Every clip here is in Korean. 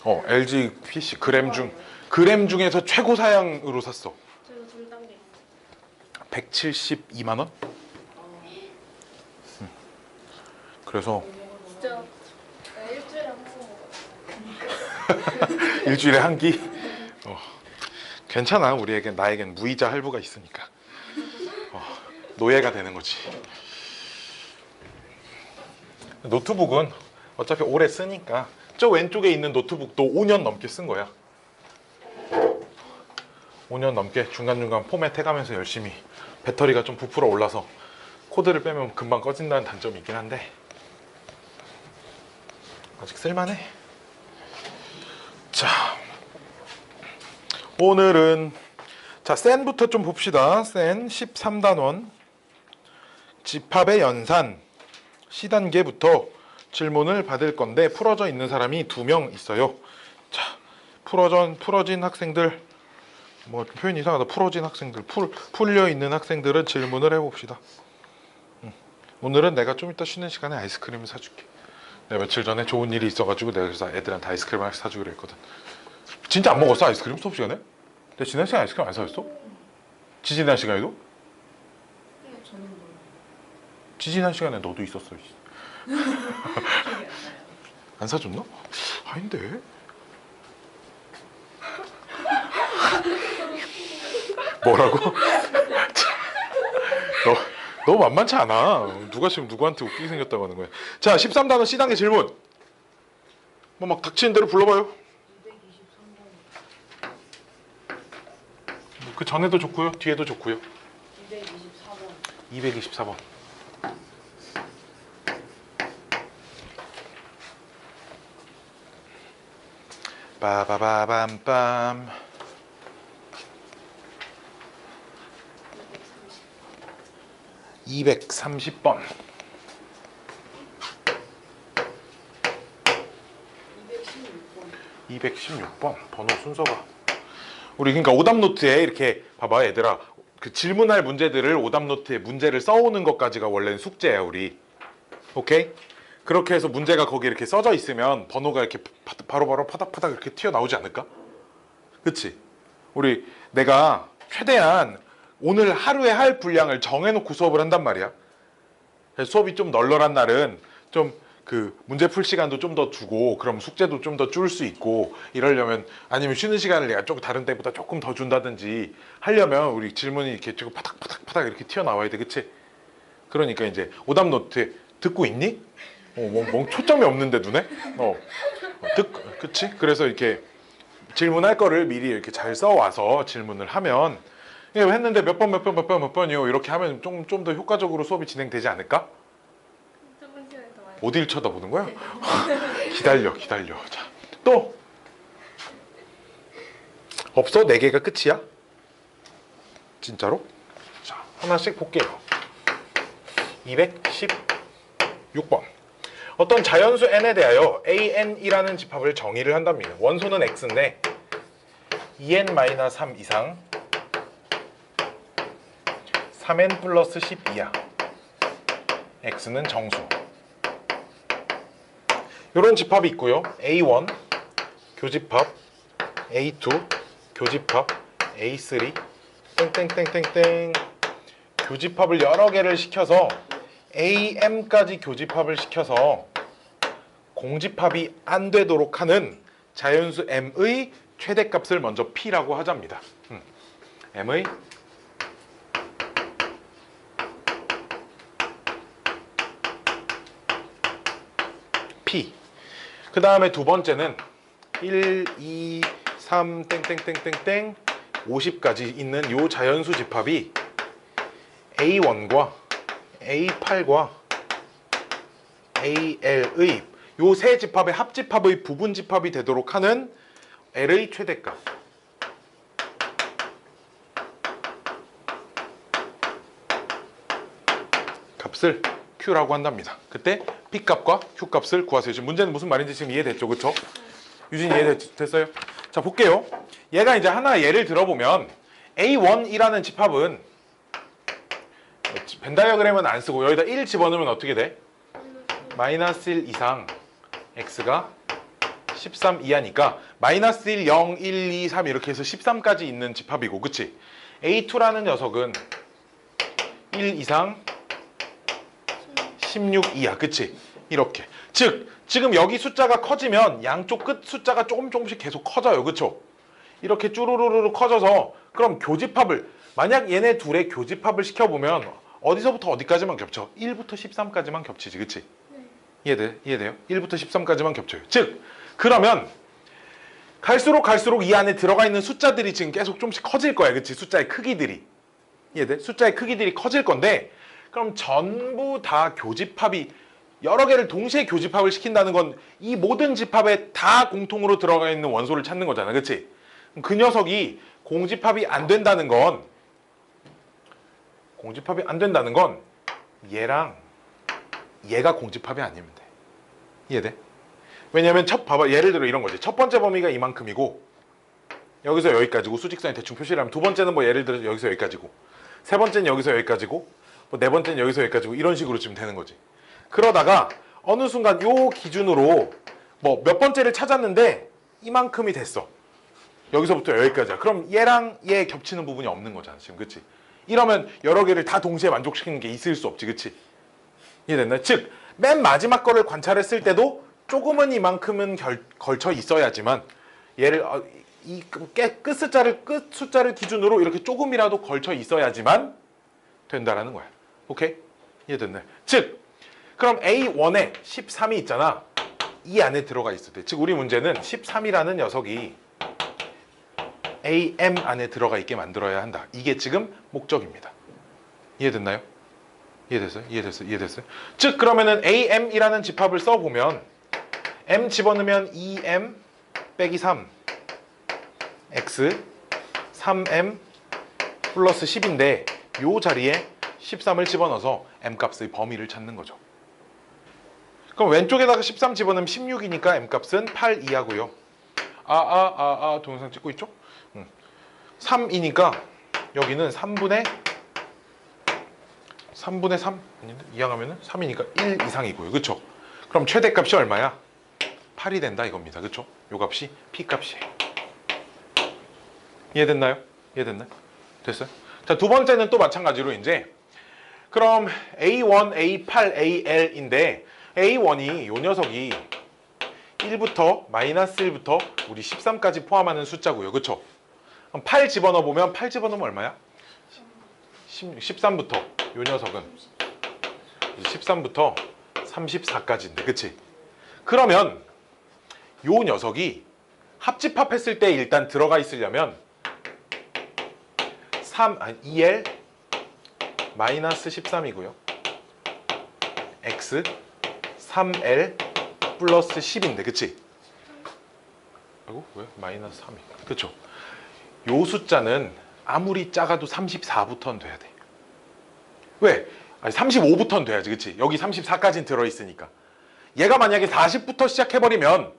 LG PC 그램 중에서 최고 사양으로 샀어. 제가 둘 단계. 172만 원? 그래서 진짜 일주일에 한 번 먹어요. 일주일에 한 끼? 괜찮아. 나에겐 무이자 할부가 있으니까. 노예가 되는 거지. 노트북은 어차피 오래 쓰니까 저 왼쪽에 있는 노트북도 5년 넘게 쓴 거야. 5년 넘게 중간중간 포맷 해가면서 열심히. 배터리가 좀 부풀어 올라서 코드를 빼면 금방 꺼진다는 단점이 있긴 한데 아직 쓸만해. 자, 오늘은 센부터 좀 봅시다. 센 13단원 집합의 연산 C단계부터 질문을 받을 건데 풀어져 있는 사람이 2명 있어요. 자, 풀어진 학생들, 뭐 표현 이상하다. 풀어진 학생들, 풀려 있는 학생들은 질문을 해봅시다. 오늘은 내가 좀 이따 쉬는 시간에 아이스크림을 사줄게. 내가 며칠 전에 좋은 일이 있어가지고 내가 그래서 애들한테 아이스크림 하나씩 사주기로 했거든. 진짜 안 먹었어 아이스크림 수업 시간에? 내가 지난 시간에 아이스크림 안 사줬어? 지지난 시간에도? 지지난 시간에 너도 있었어. 안 사줬나? 아닌데. 뭐라고? 너 만만치 않아. 누가 지금 누구한테 웃기게 생겼다고 하는 거야. 자, 13단원 C단계 질문. 뭐 막 닥치는 대로 불러봐요. 그 전에도 좋고요. 뒤에도 좋고요. 224번. 빠바바밤빰. 230번. 216번. 번호 순서가. 우리 그러니까 오답노트에 이렇게 봐봐 얘들아. 그 질문할 문제들을 오답노트에 문제를 써오는 것까지가 원래는 숙제야 우리. 오케이? 그렇게 해서 문제가 거기 이렇게 써져 있으면 번호가 이렇게 바로바로 파닥파닥 이렇게 튀어나오지 않을까? 그치? 내가 최대한 오늘 하루에 할 분량을 정해놓고 수업을 한단 말이야. 수업이 좀 널널한 날은 좀 그 문제 풀 시간도 좀 더 두고 그럼 숙제도 좀 더 줄 수 있고 이러려면 아니면 쉬는 시간을 내가 조금 다른 때보다 조금 더 준다든지 하려면 우리 질문이 이렇게 조금 파닥파닥 이렇게 튀어나와야 돼. 그치? 그러니까 이제 오답노트에 듣고 있니? 초점이 없는데 눈에? 그치? 그래서 이렇게 질문할 거를 미리 이렇게 잘 써와서 질문을 하면 했는데 몇 번이요 이렇게 하면 좀 더 효과적으로 수업이 진행되지 않을까? 어딜 쳐다보는 거야? 기다려. 자, 또 없어? 4개가 끝이야? 진짜로? 자, 하나씩 볼게요. 216번. 어떤 자연수 n에 대하여 an이라는 집합을 정의를 한답니다. 원소는 x인데 2n-3 이상 3n 플러스 10 이하 x는 정수. 이런 집합이 있고요. A1 교집합, A2 교집합, A3 땡땡땡땡땡 교집합을 여러 개를 시켜서 AM까지 교집합을 시켜서 공집합이 안 되도록 하는 자연수 M의 최대값을 먼저 P라고 하잡니다. M의 P. 그 다음에 두 번째는 1, 2, 3 땡땡땡땡땡 50까지 있는 요 자연수 집합이 A1과 A8과 AL의 요 세 집합의 합집합의 부분집합이 되도록 하는 L의 최대값. 값을 Q라고 한답니다. 그때 P값과 Q값을 구하세요. 지금 문제는 무슨 말인지 지금 이해됐죠? 그쵸? 유진이 이해됐어요? 자, 볼게요. 얘가 이제 하나 예를 들어보면 A1이라는 집합은 벤 다이어그램은 안 쓰고 여기다 1 집어넣으면 어떻게 돼? 마이너스 1 이상 x가 13 이하니까 마이너스 1, 0, 1, 2, 3 이렇게 해서 13까지 있는 집합이고 그치? A2라는 녀석은 1 이상 16 이하 그치? 이렇게 즉 지금 여기 숫자가 커지면 양쪽 끝 숫자가 조금씩 계속 커져요 그쵸? 이렇게 쭈루루루 커져서 그럼 교집합을 만약 얘네 둘의 교집합을 시켜보면 어디서부터 어디까지만 겹쳐? 1부터 13까지만 겹치지 그치? 이해돼요? 1부터 13까지만 겹쳐요 즉 그러면 갈수록 이 안에 들어가 있는 숫자들이 지금 계속 좀씩 커질 거야 그치? 숫자의 크기들이 이해돼? 숫자의 크기들이 커질 건데 그럼 전부 다 교집합이 여러 개를 동시에 교집합을 시킨다는 건 이 모든 집합에 다 공통으로 들어가 있는 원소를 찾는 거잖아 그치? 그 녀석이 공집합이 안 된다는 건 얘랑 얘가 공집합이 아니면 돼 이해돼? 왜냐면 봐봐 예를 들어 이런 거지 첫 번째 범위가 이만큼이고 여기서 여기까지고 수직선에 대충 표시를 하면 두 번째는 뭐 예를 들어 여기서 여기까지고 세 번째는 여기서 여기까지고 뭐 네 번째는 여기서 여기까지고 이런 식으로 지금 되는 거지 그러다가 어느 순간 요 기준으로 뭐 몇 번째를 찾았는데 이만큼이 됐어 여기서부터 여기까지야 그럼 얘랑 얘 겹치는 부분이 없는 거잖아 지금 그치? 이러면 여러 개를 다 동시에 만족시키는 게 있을 수 없지 그치? 이해됐나? 즉 맨 마지막 거를 관찰했을 때도 조금은 이만큼은 걸쳐 있어야지만 얘를 이 끝 숫자를 기준으로 이렇게 조금이라도 걸쳐 있어야지만 된다라는 거야. 오케이? 이해됐네. 즉 그럼 A1에 13이 있잖아. 이 안에 들어가 있을 때. 즉 우리 문제는 13이라는 녀석이 AM 안에 들어가 있게 만들어야 한다. 이게 지금 목적입니다. 이해됐나요? 이해됐어요? 즉 그러면은 AM이라는 집합을 써보면 M 집어넣으면 2M 빼기 3 X 3M 플러스 10인데 요 자리에 13을 집어넣어서 M 값의 범위를 찾는 거죠. 그럼 왼쪽에다가 13 집어넣으면 16이니까 M 값은 8 이하고요. 동영상 찍고 있죠? 3이니까 여기는 3분의 3 아닌데? 이항하면은 3이니까 1 이상이고요. 그쵸? 그럼 최대값이 얼마야? 8이 된다 이겁니다. 그쵸? 요 값이 P값이에요. 이해됐나요? 됐어요? 자, 두 번째는 또 마찬가지로 이제 그럼 A1, A8, AL인데 A1이 요 녀석이 1부터 마이너스 1부터 우리 13까지 포함하는 숫자고요. 그쵸? 그럼 8 집어넣어 보면 8 집어넣으면 얼마야? 13부터 요 녀석은 13부터 34까지인데 그치? 그러면 요 녀석이 합집합했을 때 일단 들어가 있으려면 2L 마이너스 13이고요. X 3L 플러스 10인데 그치? 아이고 왜? 마이너스 3이 그쵸? 요 숫자는 아무리 작아도 34부터는 돼야 돼. 왜? 아니 35부터는 돼야지 그치? 여기 34까지는 들어있으니까 얘가 만약에 40부터 시작해버리면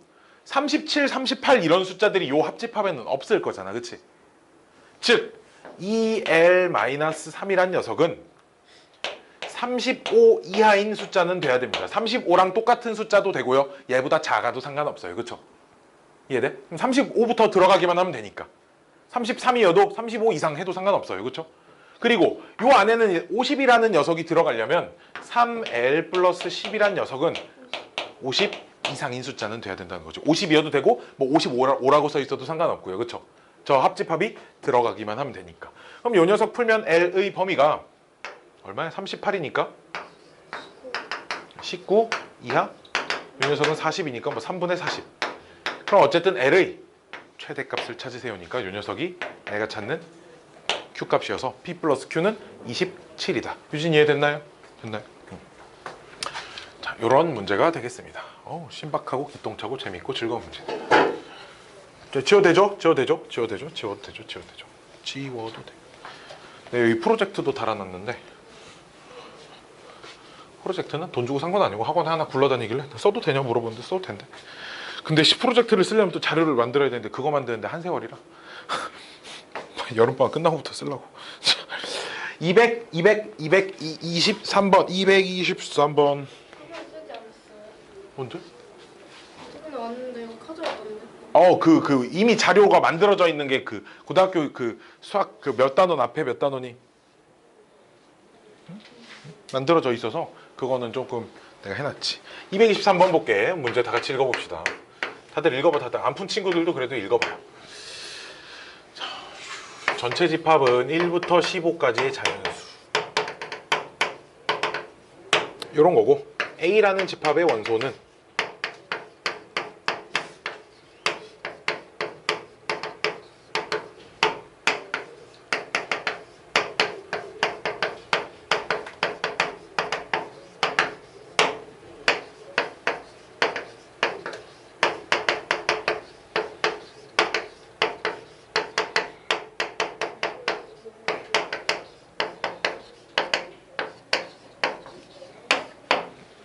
37, 38 이런 숫자들이 요 합집합에는 없을 거잖아 그치? 즉 2L-3이란 녀석은 35 이하인 숫자는 돼야 됩니다. 35랑 똑같은 숫자도 되고요. 얘보다 작아도 상관없어요. 그쵸? 이해돼? 그럼 35부터 들어가기만 하면 되니까 33이어도 35 이상 해도 상관없어요. 그쵸? 그리고 요 안에는 50이라는 녀석이 들어가려면 3L 플러스 10이란 녀석은 50 이상인 숫자는 돼야 된다는 거죠. 50이어도 되고 뭐 55라고 써 있어도 상관없고요. 그쵸? 저 합집합이 들어가기만 하면 되니까. 그럼 요 녀석 풀면 L의 범위가 얼마야? 38이니까 19 이하? 요 녀석은 40이니까 뭐 3분의 40. 그럼 어쨌든 L의 최대값을 찾으세요니까 요 녀석이 내가 찾는 Q값이어서 P 플러스 Q는 27이다. 유진 이해됐나요? 됐나요? 자, 요런 문제가 되겠습니다. 신박하고 기똥차고 재밌고 즐거운 문제. 자, 지워되죠? 지워도 돼. 네, 여기 프로젝트도 달아놨는데 프로젝트는 돈 주고 산 건 아니고 학원에 하나 굴러다니길래 써도 되냐 물어보는데 써도 된대. 근데 프로젝트를 쓰려면 또 자료를 만들어야 되는데 그거 만드는데 한 세월이라 여름방학 끝나고부터 쓰려고 223번 223번 카메라 쓰지 않았어요? 뭔데? 최근에 왔는데요. 가져왔던데. 이미 자료가 만들어져 있는 게 그 고등학교 그 수학 그 몇 단원 앞에 몇 단원이 만들어져 있어서 그거는 조금 내가 해놨지. 223번 볼게. 문제 다 같이 읽어봅시다. 다들 읽어봐. 다들 안 푼 친구들도 그래도 읽어봐요. 자, 전체 집합은 1부터 15까지의 자연수 이런 거고, A라는 집합의 원소는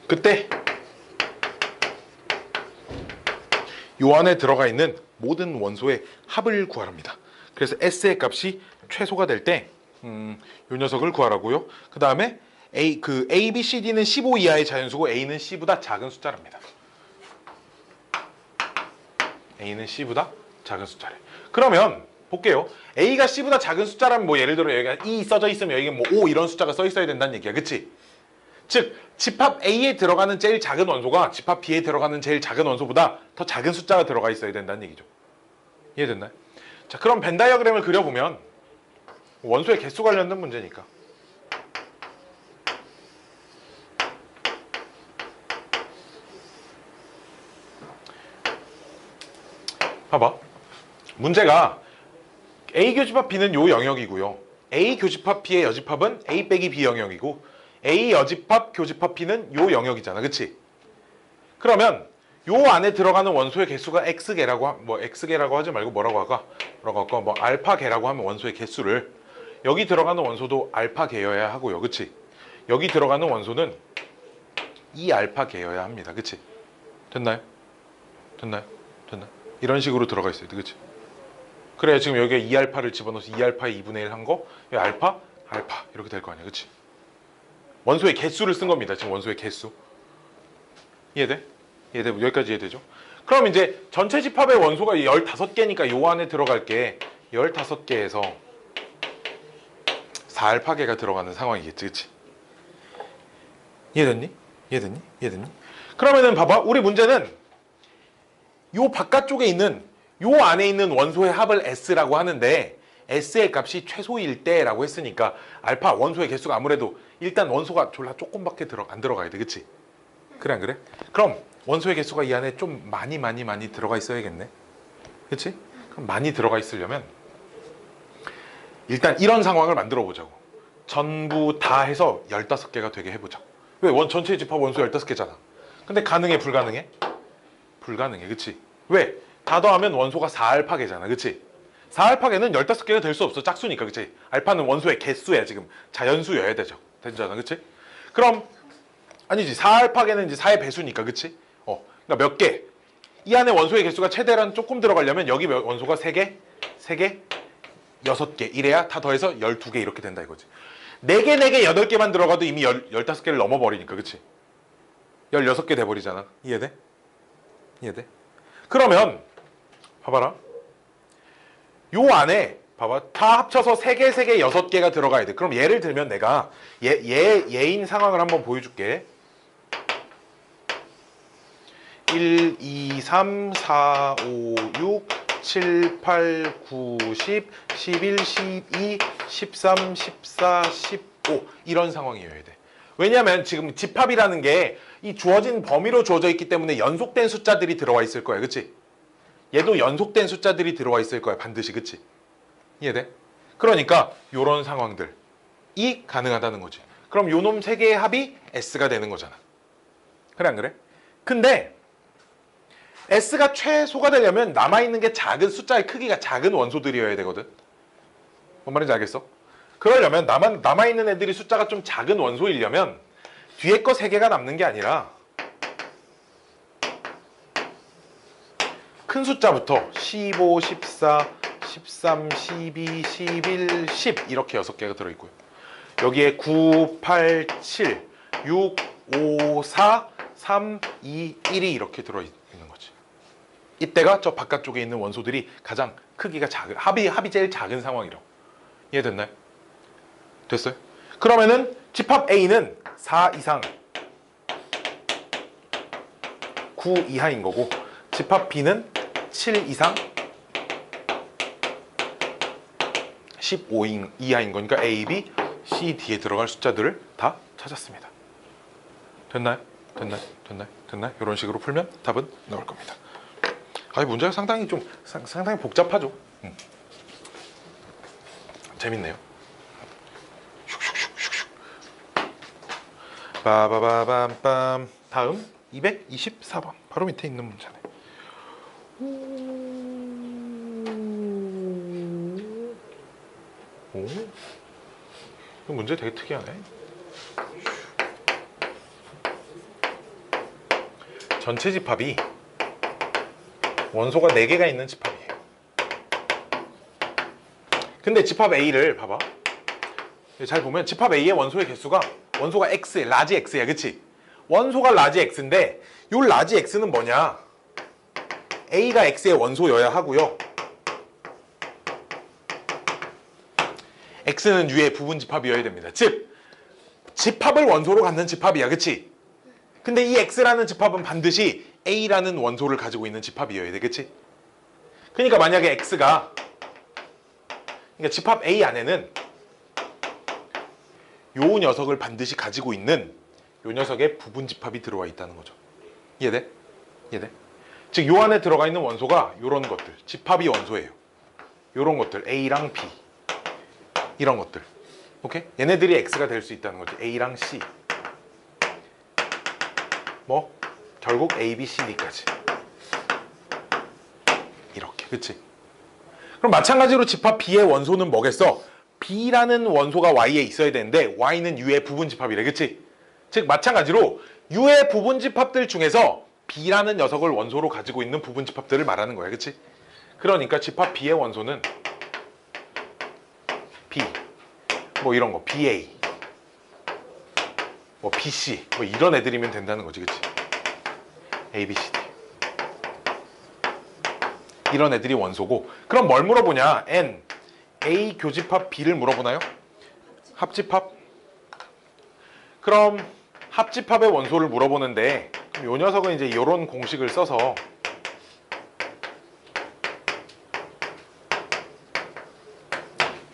그때 요 안에 들어가 있는 모든 원소의 합을 구하랍니다. 그래서 S의 값이 최소가 될 때 요 녀석을 구하라고요. 그 다음에 A, B, C, D는 15 이하의 자연수고 A는 C보다 작은 숫자랍니다. A는 C보다 작은 숫자래. 그러면 볼게요. A가 C보다 작은 숫자라면 뭐 예를 들어 여기가 2 써져 있으면 여기 뭐 5 이런 숫자가 써 있어야 된다는 얘기야. 그치? 즉 집합 A에 들어가는 제일 작은 원소가 집합 B에 들어가는 제일 작은 원소보다 더 작은 숫자가 들어가 있어야 된다는 얘기죠. 이해됐나요? 자, 그럼 벤 다이어그램을 그려보면 원소의 개수 관련된 문제니까 봐봐. 문제가 A 교집합 B는 요 영역이고요. A 교집합 B의 여집합은 A 빼기 B 영역이고 A 여집합 교집합 P는 요 영역이잖아. 그치? 그러면 요 안에 들어가는 원소의 개수가 X개라고 X개라고 하지 말고 뭐라고 할까? 뭐 알파개라고 하면 원소의 개수를 여기 들어가는 원소도 알파개여야 하고요. 그치? 여기 들어가는 원소는 2알파개여야 합니다. 그치? 됐나요? 됐나요? 됐나? 이런 식으로 들어가 있어요. 그치? 그래 지금 여기에 2알파를 집어넣어서 2알파의 2분의 1 한 거 여기 알파 이렇게 될 거 아니야. 그치? 원소의 개수를 쓴 겁니다. 지금 원소의 개수. 이해돼? 이해돼? 여기까지 이해되죠? 그럼 이제 전체 집합의 원소가 15개니까 요 안에 들어갈 게 15개에서 4알파개가 들어가는 상황이겠지. 그치? 이해됐니? 이해됐니? 이해됐니? 그러면은 봐봐. 우리 문제는 요 바깥쪽에 있는 요 안에 있는 원소의 합을 S라고 하는데 S의 값이 최소일 때라고 했으니까 알파 원소의 개수가 아무래도 일단 원소가 졸라 조금밖에 안 들어가야 돼. 그치? 그래 안 그래? 그럼 원소의 개수가 이 안에 좀 많이 들어가 있어야겠네. 그치? 그럼 많이 들어가 있으려면 일단 이런 상황을 만들어 보자고. 전부 다 해서 15개가 되게 해보자. 왜? 전체 집합 원소 15개잖아. 근데 가능해? 불가능해? 불가능해. 그치? 왜? 다 더하면 원소가 4알파개잖아. 그치? 4알파개는 15개가 될 수 없어. 짝수니까. 그치? 알파는 원소의 개수야. 지금 자연수여야 되죠. 되잖아. 그치? 그럼 아니지. 4알파개는 이제 4의 배수니까. 그치? 그러니까 몇 개? 이 안에 원소의 개수가 최대한 조금 들어가려면 여기 원소가 3개, 6개 이래야 다 더해서 12개 이렇게 된다 이거지. 4개, 4개, 8개만 들어가도 이미 15개를 넘어버리니까. 그치? 16개 돼버리잖아. 이해돼? 이해돼? 그러면 봐봐라. 요 안에 봐봐. 다 합쳐서 3개, 3개, 6개가 들어가야 돼. 그럼 예를 들면 내가 얘인 상황을 한번 보여줄게. 1, 2, 3, 4, 5, 6, 7, 8, 9, 10, 11, 12, 13, 14, 15 이런 상황이어야 돼. 왜냐면 지금 집합이라는 게 이 주어진 범위로 주어져 있기 때문에 연속된 숫자들이 들어와 있을 거야. 그치? 얘도 연속된 숫자들이 들어와 있을 거야. 반드시. 그치? 이해돼? 그러니까 요런 상황들이 가능하다는 거지. 그럼 요놈 3개의 합이 S가 되는 거잖아. 그래 안 그래? 근데 S가 최소가 되려면 남아있는 게 작은 숫자의 크기가 작은 원소들이어야 되거든. 뭔 말인지 알겠어? 그러려면 남아있는 애들이 숫자가 좀 작은 원소이려면 뒤에 거 3개가 남는 게 아니라 큰 숫자부터 15, 14, 13, 12, 11, 10 이렇게 6개가 들어있고요. 여기에 9, 8, 7, 6, 5, 4, 3, 2, 1이 이렇게 들어있는 거지. 이때가 저 바깥쪽에 있는 원소들이 가장 크기가 작은, 합이 제일 작은 상황이라고. 이해됐나요? 됐어요? 그러면은 집합 A는 4 이상 9 이하인 거고, 집합 B는 7 이상 15 이하인 거니까 A, B, C, D에 들어갈 숫자들을 다 찾았습니다. 됐나요? 됐나요? 이런 식으로 풀면 답은 나올 겁니다. 문제가 상당히 상당히 복잡하죠. 재밌네요. 슉슉슉슉슉. 빠바바밤빰. 다음 224번 바로 밑에 있는 문제네. 오, 이 문제 되게 특이하네. 전체 집합이 원소가 4개가 있는 집합이에요. 근데 집합 A를 봐봐. 잘 보면 집합 A의 원소의 개수가 원소가 X, 라지 X야, 그치? 원소가 라지 X인데 요 라지 X는 뭐냐? A가 X의 원소여야 하고요. X는 U의 부분 집합이어야 됩니다. 즉, 집합을 원소로 갖는 집합이야, 그치? 근데 이 X라는 집합은 반드시 A라는 원소를 가지고 있는 집합이어야 돼, 그치? 그러니까 만약에 X가, 그러니까 집합 A 안에는 요 녀석을 반드시 가지고 있는 요 녀석의 부분 집합이 들어와 있다는 거죠. 이해돼? 이해돼? 즉, 요 안에 들어가 있는 원소가 요런 것들, 집합이 원소예요. 요런 것들, A랑 B, 이런 것들. 오케이? 얘네들이 X가 될 수 있다는 거지. A랑 C. 뭐 결국 A, B, C, D까지. 이렇게, 그치? 그럼 마찬가지로 집합 B의 원소는 뭐겠어? B라는 원소가 Y에 있어야 되는데 Y는 U의 부분 집합이래, 그치? 즉 마찬가지로 U의 부분 집합들 중에서 B라는 녀석을 원소로 가지고 있는 부분 집합들을 말하는 거야, 그치? 그러니까 집합 B의 원소는 B, 뭐 이런 거, BA, 뭐 BC, 뭐 이런 애들이면 된다는 거지, 그치? A, B, C, D. 이런 애들이 원소고, 그럼 뭘 물어보냐? N, A 교집합 B를 물어보나요? 합집합? 그럼 합집합의 원소를 물어보는데, 요 녀석은 이제 이런 공식을 써서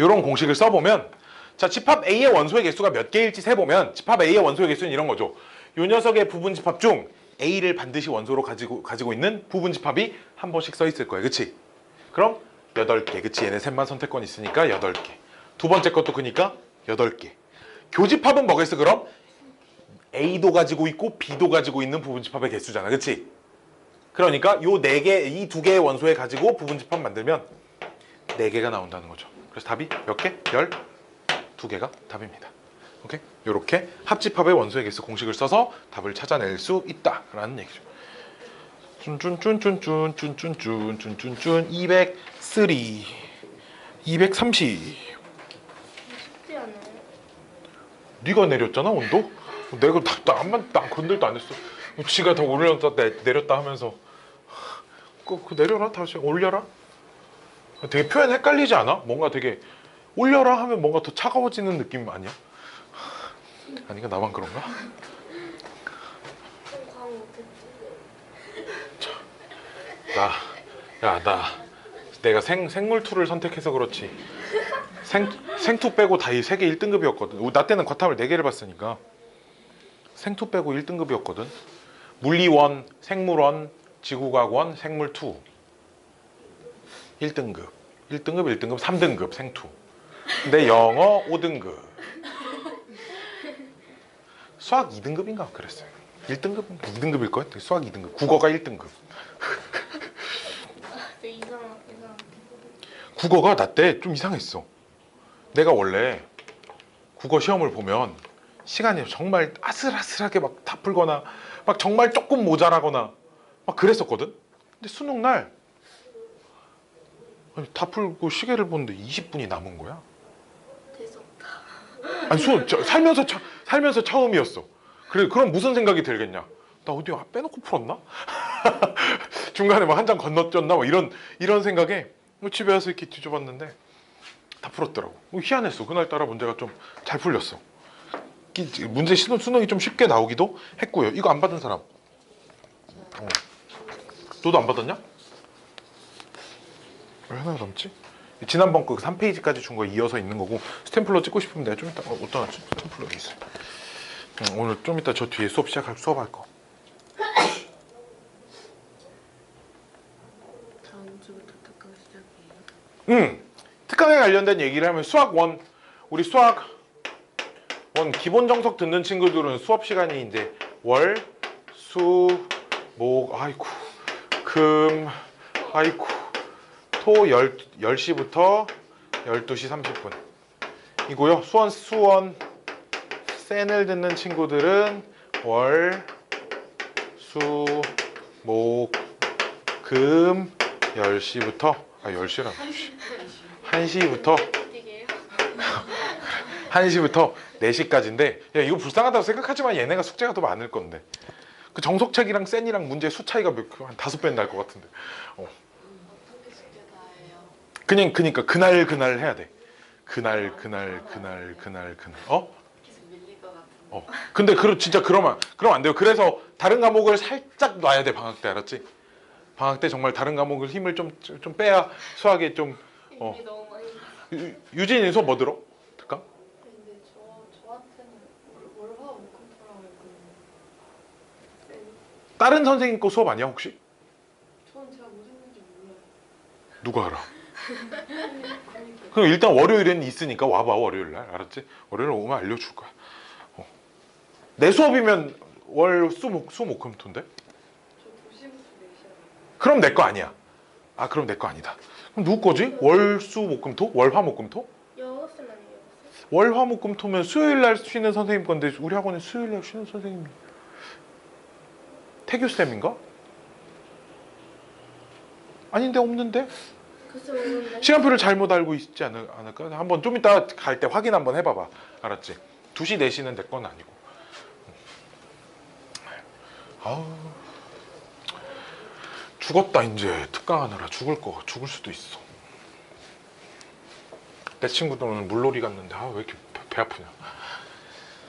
이런 공식을 써보면, 자, 집합 A의 원소의 개수가 몇 개일지 세보면 집합 A의 원소의 개수는 이런 거죠. 요 녀석의 부분 집합 중 A를 반드시 원소로 가지고 있는 부분 집합이 한 번씩 써 있을 거예요, 그치? 그럼 8개, 그치? 얘네 셋만 선택권 있으니까 8개. 두 번째 것도 그니까 8개. 교집합은 뭐겠어, 그럼? A도 가지고 있고 B도 가지고 있는 부분 집합의 개수잖아, 그치? 그러니까 요 4개, 이 2개의 원소에 가지고 부분 집합 만들면 4개가 나온다는 거죠. 그래서 답이 몇 개? 12개가 답입니다. 오케이? 요렇게 합집합의 원소의 개수 공식을 써서 답을 찾아낼 수 있다라는 얘기죠. 쭌쭌쭌쭌쭌쭌쭌쭌쭌쭌쭌쭌 203 230. 쉽지 않아요. 네가 내렸잖아, 온도? 내가 나 건들도 안 했어. 지가 더 올렸다 내렸다 하면서 그 내려라, 다시 올려라. 되게 표현 헷갈리지 않아? 뭔가 되게 올려라 하면 뭔가 더 차가워지는 느낌 아니야? 아니가 나만 그런가? 감 못했지. 내가 생물2를 선택해서 그렇지. 생투 빼고 다 3개 1등급이었거든. 나 때는 과탐을 4개를 봤으니까. 생투 빼고 1등급이었거든. 물리1, 생물1, 지구과학1, 생물2. 1등급, 3등급 생투. 근데 영어 5등급. 수학 2등급인가 그랬어요. 1등급? 2등급일 거야? 수학 2등급. 국어가 1등급. 되게 이상하게. 국어가 나 때 좀 이상했어. 내가 원래 국어 시험을 보면 시간이 정말 아슬아슬하게 막 다 풀거나 막 정말 조금 모자라거나 막 그랬었거든. 근데 수능 날 다 풀고 시계를 보는데 20분이 남은 거야. 대성다. 아니 살면서 처음이었어. 그래, 그럼 무슨 생각이 들겠냐? 나 어디 빼놓고 풀었나? 중간에 막 한 장 건너뛰었나 뭐 이런 생각에 뭐 집에 와서 이렇게 뒤져봤는데 다 풀었더라고. 뭐 희한했어. 그날따라 문제가 좀 잘 풀렸어. 문제 수능이 좀 쉽게 나오기도 했고요. 이거 안 받은 사람? 너도 안 받았냐? 왜 하나 남지? 지난번 거 3페이지까지 준 거 이어서 있는 거고 스탬플러 찍고 싶으면 내가 좀 이따 어디다 놨지? 스탬플러 여기 있어요. 오늘 좀 이따 저 뒤에 수업할 거. 다음 주부터 특강 시작이에요. 특강에 관련된 얘기를 하면 우리 수학 원 기본 정석 듣는 친구들은 수업 시간이 이제 월, 수, 목, 아이고, 금, 아이고, 토 10시부터 12시 30분 이고요. 수원 센을 듣는 친구들은 월, 수, 목, 금 10시부터 10시라 1시부터 이게요? 1시부터 4시까지인데 야, 이거 불쌍하다고 생각하지만 얘네가 숙제가 더 많을 건데 그 정석책이랑 센이랑 문제 수 차이가 한 5배 날 것 같은데 어떻게 숙제 다 해요? 그러니까 그날 해야 돼 그날 계속 밀릴 것 같은데. 근데 진짜 그러면 안 돼요. 그래서 다른 과목을 살짝 놔야 돼. 방학 때 알았지? 방학 때 정말 다른 과목을 힘을 좀 빼야 수학에 좀 이미 너무 많이. 유진이 수업 뭐 들어? 특강? 근데 저한테는 월화 목금토라고 했거든요. 다른 선생님 거 수업 아니야 혹시? 저는 제가 뭐 했는지 몰라요. 누가 알아? 그러니까 그럼 일단 월요일에는 있으니까 와봐. 월요일 날 알았지? 월요일 오면 알려줄 거야. 내 수업이면 월, 수, 목, 금, 토인데? 저 2시부터 4시에 그럼 내 거 아니야. 그럼 내 거 아니다. 그럼 누구 거지? 월, 수, 목, 금, 토? 월화, 목, 금, 토? 여섯 아니에요? 월화, 목, 금, 토면 수요일 날 쉬는 선생님 건데 우리 학원에 수요일 날 쉬는 선생님이 태규쌤인가? 아닌데 없는데? 글쎄 모르는데. 시간표를 잘못 알고 있지 않을까? 한번 좀 이따 갈 때 확인 한번 해봐봐. 알았지? 2시, 4시는 내 건 아니고. 아우 죽었다 이제 특강하느라 죽을 수도 있어. 내 친구들은 물놀이 갔는데 왜 이렇게 배 아프냐.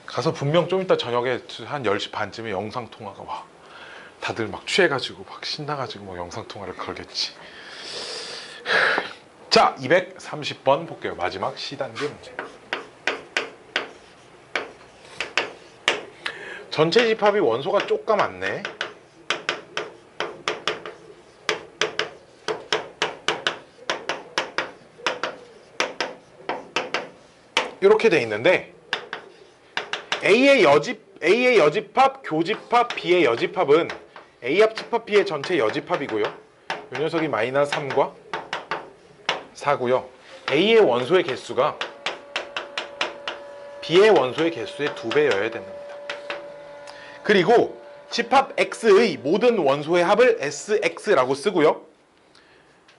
가서 분명 좀 이따 저녁에 한 10시 반쯤에 영상통화가 와. 다들 막 취해가지고 막 신나가지고 뭐 영상통화를 걸겠지. 자 230번 볼게요. 마지막 C단계 문제. 전체 집합이 원소가 쪼까 많네. 이렇게 돼 있는데 A의 여집합, 교집합, B의 여집합은 A 합집합 B의 전체 여집합이고요. 이 녀석이 마이너스 3과 4고요. A의 원소의 개수가 B의 원소의 개수의 2배여야 됩니다. 그리고 집합 X의 모든 원소의 합을 SX라고 쓰고요.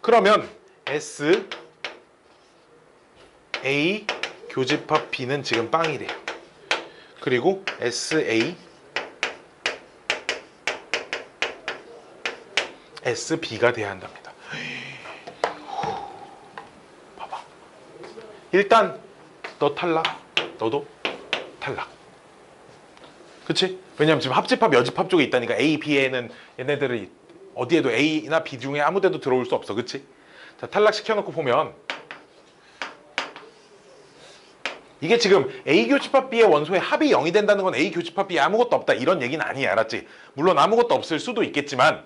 그러면 S, A, 교집합 B는 지금 빵이래요. 그리고 SA, SB가 돼야 한답니다. 봐봐. 일단 너 탈락, 너도 탈락. 그치? 왜냐면 지금 합집합, 여집합 쪽에 있다니까. A, B에는 얘네들이 어디에도 A나 B 중에 아무 데도 들어올 수 없어. 그치? 자, 탈락시켜놓고 보면 이게 지금 A 교집합 B의 원소의 합이 0이 된다는 건 A 교집합 B에 아무것도 없다 이런 얘기는 아니야. 알았지? 물론 아무것도 없을 수도 있겠지만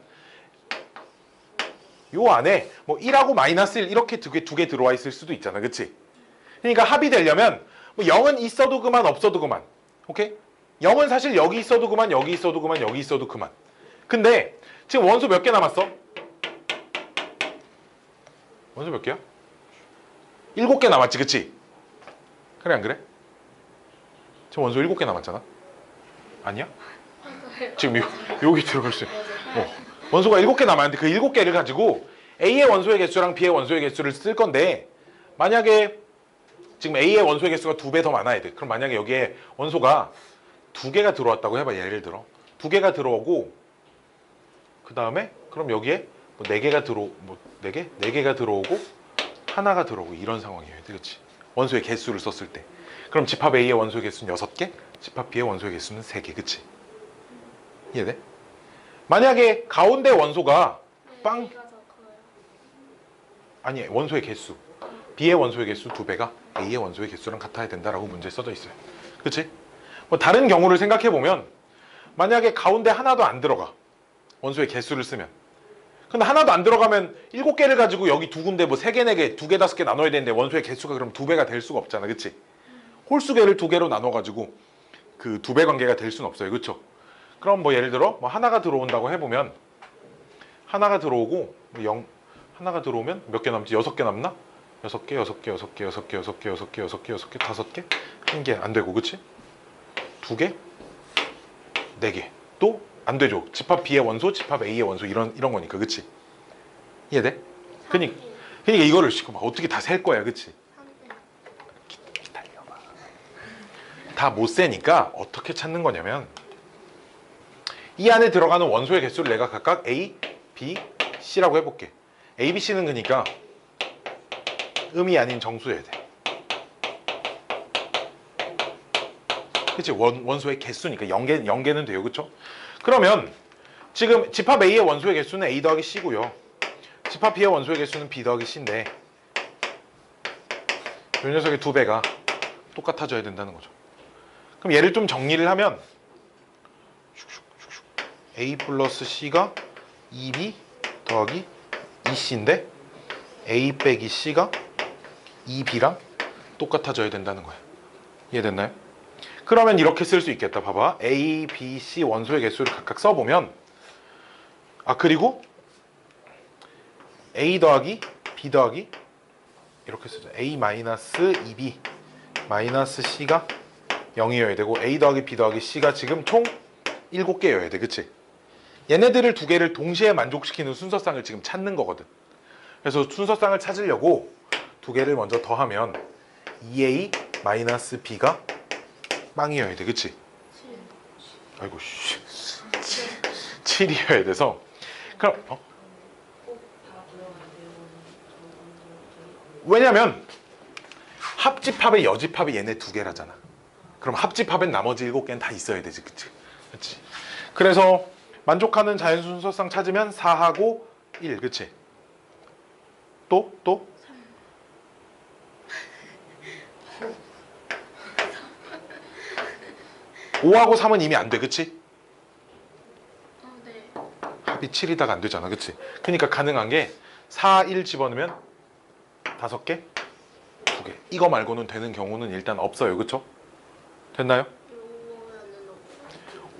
요 안에 뭐 1하고 마이너스 1 이렇게 두 개 들어와 있을 수도 있잖아. 그치? 그러니까 합이 되려면 뭐 0은 있어도 그만 없어도 그만. 오케이? 0은 사실 여기 있어도 그만 여기 있어도 그만 여기 있어도 그만. 근데 지금 원소 몇 개 남았어? 원소 몇 개야? 7개 남았지. 그치? 그래 안 그래? 지금 원소 7개 남았잖아. 아니야? 지금 여기 들어갈 수 원소가 7개 남았는데 그 7개를 가지고 A의 원소의 개수랑 B의 원소의 개수를 쓸 건데 만약에 지금 A의 원소의 개수가 2배 더 많아야 돼. 그럼 만약에 여기에 원소가 2개가 들어왔다고 해봐. 예를 들어 2개가 들어오고 그 다음에 그럼 여기에 뭐 4개가 뭐 4개? 4개가 들어오고 하나가 들어오고 이런 상황이어야 돼. 그치? 원소의 개수를 썼을 때. 그럼 집합 A의 원소의 개수는 6개, 집합 B의 원소의 개수는 3개. 그치? 이해돼? 만약에 가운데 원소가 빵 A가 더 커요. 아니 원소의 개수 B의 원소의 개수 2배가 A의 원소의 개수랑 같아야 된다라고 문제에 써져 있어요. 그치? 뭐 다른 경우를 생각해 보면 만약에 가운데 하나도 안 들어가 원소의 개수를 쓰면 근데 하나도 안 들어가면 7개를 가지고 여기 두 군데 뭐 3개, 4개, 2개, 5개 나눠야 되는데 원소의 개수가 그럼 2배가 될 수가 없잖아. 그치? 홀수계를 2개로 나눠가지고 그 2배 관계가 될 수는 없어요. 그쵸? 그럼 뭐 예를 들어 뭐 하나가 들어온다고 해보면 하나가 들어오고 뭐 하나가 들어오면 몇 개 남지? 6개 남나? 6개, 6개, 6개, 6개, 6개, 6개, 6개, 6개, 5개? 1개 안 되고 그치? 2개? 4개 또 안 되죠. 집합 B의 원소, 집합 A의 원소 이런 거니까 그치? 이해돼? 그러니까 이거를 막 어떻게 다 셀 거야 그치? 3배. 기다려봐. 다 못 세니까 어떻게 찾는 거냐면 이 안에 들어가는 원소의 개수를 내가 각각 A, B, C라고 해볼게. A, B, C는 그러니까 음이 아닌 정수여야 돼. 그치? 원소의 개수니까 0개는 돼요. 그쵸? 그러면 지금 집합 A의 원소의 개수는 A 더하기 C고요. 집합 B의 원소의 개수는 B 더하기 C인데 이 녀석의 2배가 똑같아져야 된다는 거죠. 그럼 얘를 좀 정리를 하면 A 플러스 C가 2B 더하기 2C인데 A 빼기 C가 2B랑 똑같아져야 된다는 거예요. 이해됐나요? 그러면 이렇게 쓸 수 있겠다. 봐봐. A, B, C 원소의 개수를 각각 써보면 그리고 A 더하기 B 더하기 이렇게 쓰죠. A 마이너스 2B 마이너스 C가 0이어야 되고 A 더하기 B 더하기 C가 지금 총 7개여야 돼. 그치? 얘네들을 2개를 동시에 만족시키는 순서상을 지금 찾는 거거든. 그래서 순서상을 찾으려고 2개를 먼저 더하면 2A 마이너스 B가 빵이어야 돼. 그치? 아이고 씨 7이어야 돼서 그럼 왜냐면 합집합의 여집합이 얘네 2개라잖아. 그럼 합집합엔 나머지 7개는 다 있어야 되지. 그치? 그치? 그래서 만족하는 자연순서상 찾으면 4하고 1. 그치? 또? 5하고 3은 이미 안 돼. 그치? 네. 합이 7이다가 안 되잖아. 그치? 그러니까 가능한 게 4, 1 집어넣으면 5개? 2개. 이거 말고는 되는 경우는 일단 없어요. 그쵸? 됐나요?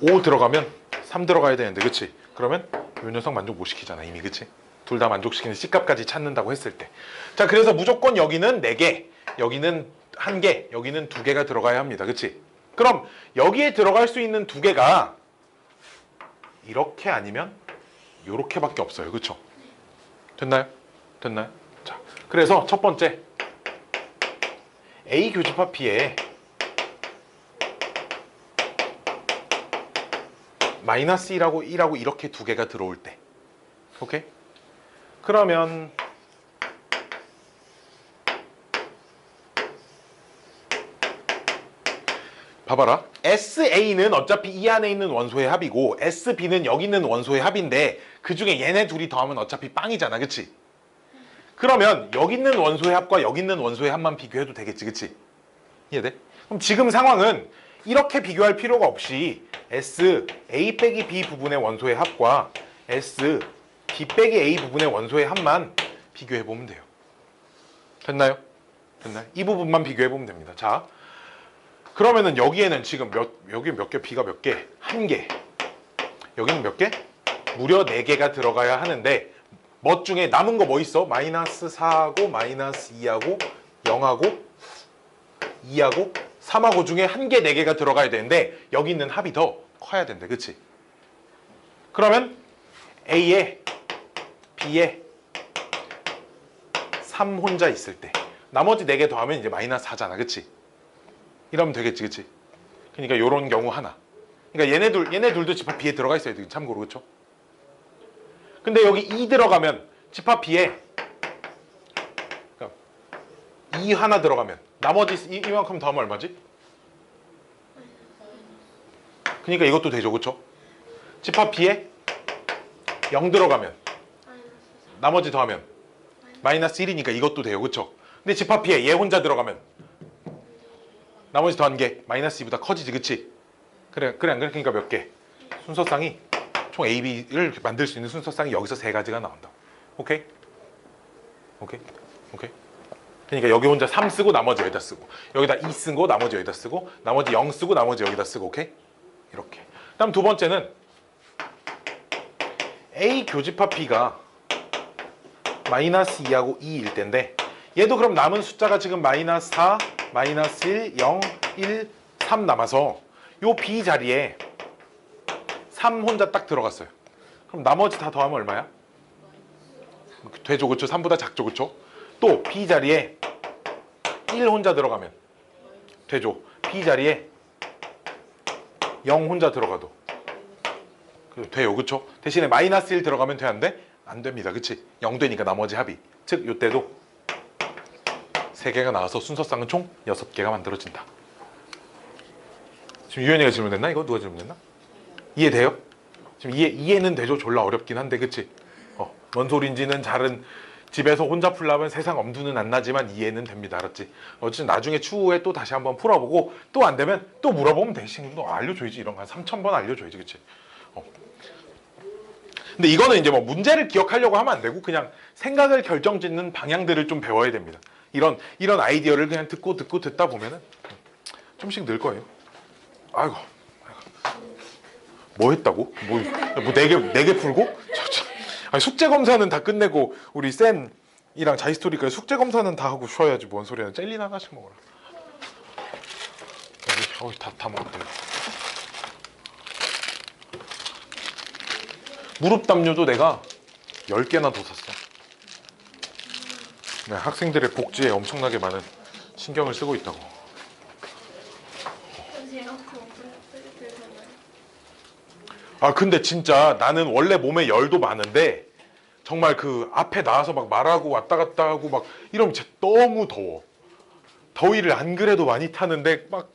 요거는 5 들어가면 3 들어가야 되는데 그치? 그러면 요 녀석 만족 못 시키잖아 이미. 그치? 둘 다 만족시키는 C값까지 찾는다고 했을 때. 자, 그래서 무조건 여기는 4개, 여기는 1개, 여기는 2개가 들어가야 합니다. 그치? 그럼 여기에 들어갈 수 있는 2개가 이렇게 아니면 요렇게밖에 없어요. 그쵸? 됐나요? 자, 그래서 첫 번째 A 교집합 B에 마이너스 1하고 1하고 이렇게 2개가 들어올 때 오케이? 그러면 봐봐라. SA는 어차피 이 안에 있는 원소의 합이고 SB는 여기 있는 원소의 합인데 그 중에 얘네 둘이 더하면 어차피 빵이잖아. 그치? 그러면 여기 있는 원소의 합과 여기 있는 원소의 합만 비교해도 되겠지. 그치? 이해돼? 그럼 지금 상황은 이렇게 비교할 필요가 없이 S, A 빼기 B 부분의 원소의 합과 S, B 빼기 A 부분의 원소의 합만 비교해보면 돼요. 됐나요? 이 부분만 비교해보면 됩니다. 자, 그러면은 여기에는 지금 여기 몇 개, B가 몇 개? 1개. 여기는 몇 개? 무려 4개가 들어가야 하는데 뭐 중에 남은 거 뭐 있어? 마이너스 4하고 마이너스 2하고 0하고 2하고 3하고 중에 1개, 4개가 들어가야 되는데 여기 있는 합이 더 커야 된대. 그치? 그러면 A에 B에 3 혼자 있을 때 나머지 4개 더하면 이제 마이너스 4잖아. 그치? 이러면 되겠지. 그치? 그러니까 요런 경우 하나. 그러니까 얘네둘도 집합 B에 들어가 있어야 돼. 참고로. 그쵸? 근데 여기 2 들어가면 집합 B에 2 하나 들어가면 나머지 이만큼 더하면 얼마지? 그러니까 이것도 되죠, 그쵸? 집합 B에 0 들어가면 나머지 더하면 마이너스 1이니까 이것도 돼요, 그쵸? 근데 집합 B에 얘 혼자 들어가면 나머지 더한 게 마이너스 2보다 커지지, 그치? 그래 안 그래? 그러니까 몇 개? 순서쌍이 총 A, B를 만들 수 있는 순서쌍이 여기서 3가지가 나온다. 오케이? 오케이? 오케이? 그러니까 여기 혼자 3 쓰고 나머지 여기다 쓰고, 여기다 2 쓰고 나머지 여기다 쓰고, 나머지 0 쓰고 나머지 여기다 쓰고. 오케이? 이렇게. 다음 두 번째는 A 교집합 B가 마이너스 2하고 2일 텐데, 얘도 그럼 남은 숫자가 지금 마이너스 4, 마이너스 1, 0, 1, 3 남아서 요 B 자리에 3 혼자 딱 들어갔어요. 그럼 나머지 다 더하면 얼마야? 되죠, 그쵸? 3보다 작죠, 그쵸? 또 B 자리에 1 혼자 들어가면 되죠. B 자리에 0 혼자 들어가도 돼요, 그쵸? 대신에 마이너스 1 들어가면 돼, 안 돼? 안 됩니다, 그치? 0 되니까 나머지 합이, 즉 이때도 3개가 나와서 순서쌍은 총 6개가 만들어진다. 지금 유연이가 질문했나? 이거 누가 질문했나? 이해돼요? 지금 이해는 되죠? 졸라 어렵긴 한데, 그치? 뭔 소린지는 잘은 집에서 혼자 풀려면 세상 엄두는 안 나지만 이해는 됩니다, 알았지? 어쨌든 나중에 추후에 또 다시 한번 풀어보고 또 안 되면 또 물어보면 대신 또 알려줘야지. 이런 거 한 3,000번 알려줘야지, 그치? 근데 이거는 이제 뭐 문제를 기억하려고 하면 안 되고 그냥 생각을 결정짓는 방향들을 좀 배워야 됩니다. 이런 아이디어를 그냥 듣다 보면은 좀씩 늘 거예요. 아이고. 뭐 했다고? 뭐 4개 풀고? 아니, 숙제 검사는 다 끝내고 우리 쌤이랑 자이스토리까지 숙제 검사는 다 하고 쉬어야지. 뭔 소리야. 젤리 하나씩 먹어라. 여기 다 먹었다. 무릎 담요도 내가 10개나 더 샀어. 네, 학생들의 복지에 엄청나게 많은 신경을 쓰고 있다고. 아 근데 진짜 나는 원래 몸에 열도 많은데 정말 그 앞에 나와서 막 말하고 왔다 갔다 하고 막 이러면 진짜 너무 더워. 더위를 안 그래도 많이 타는데 막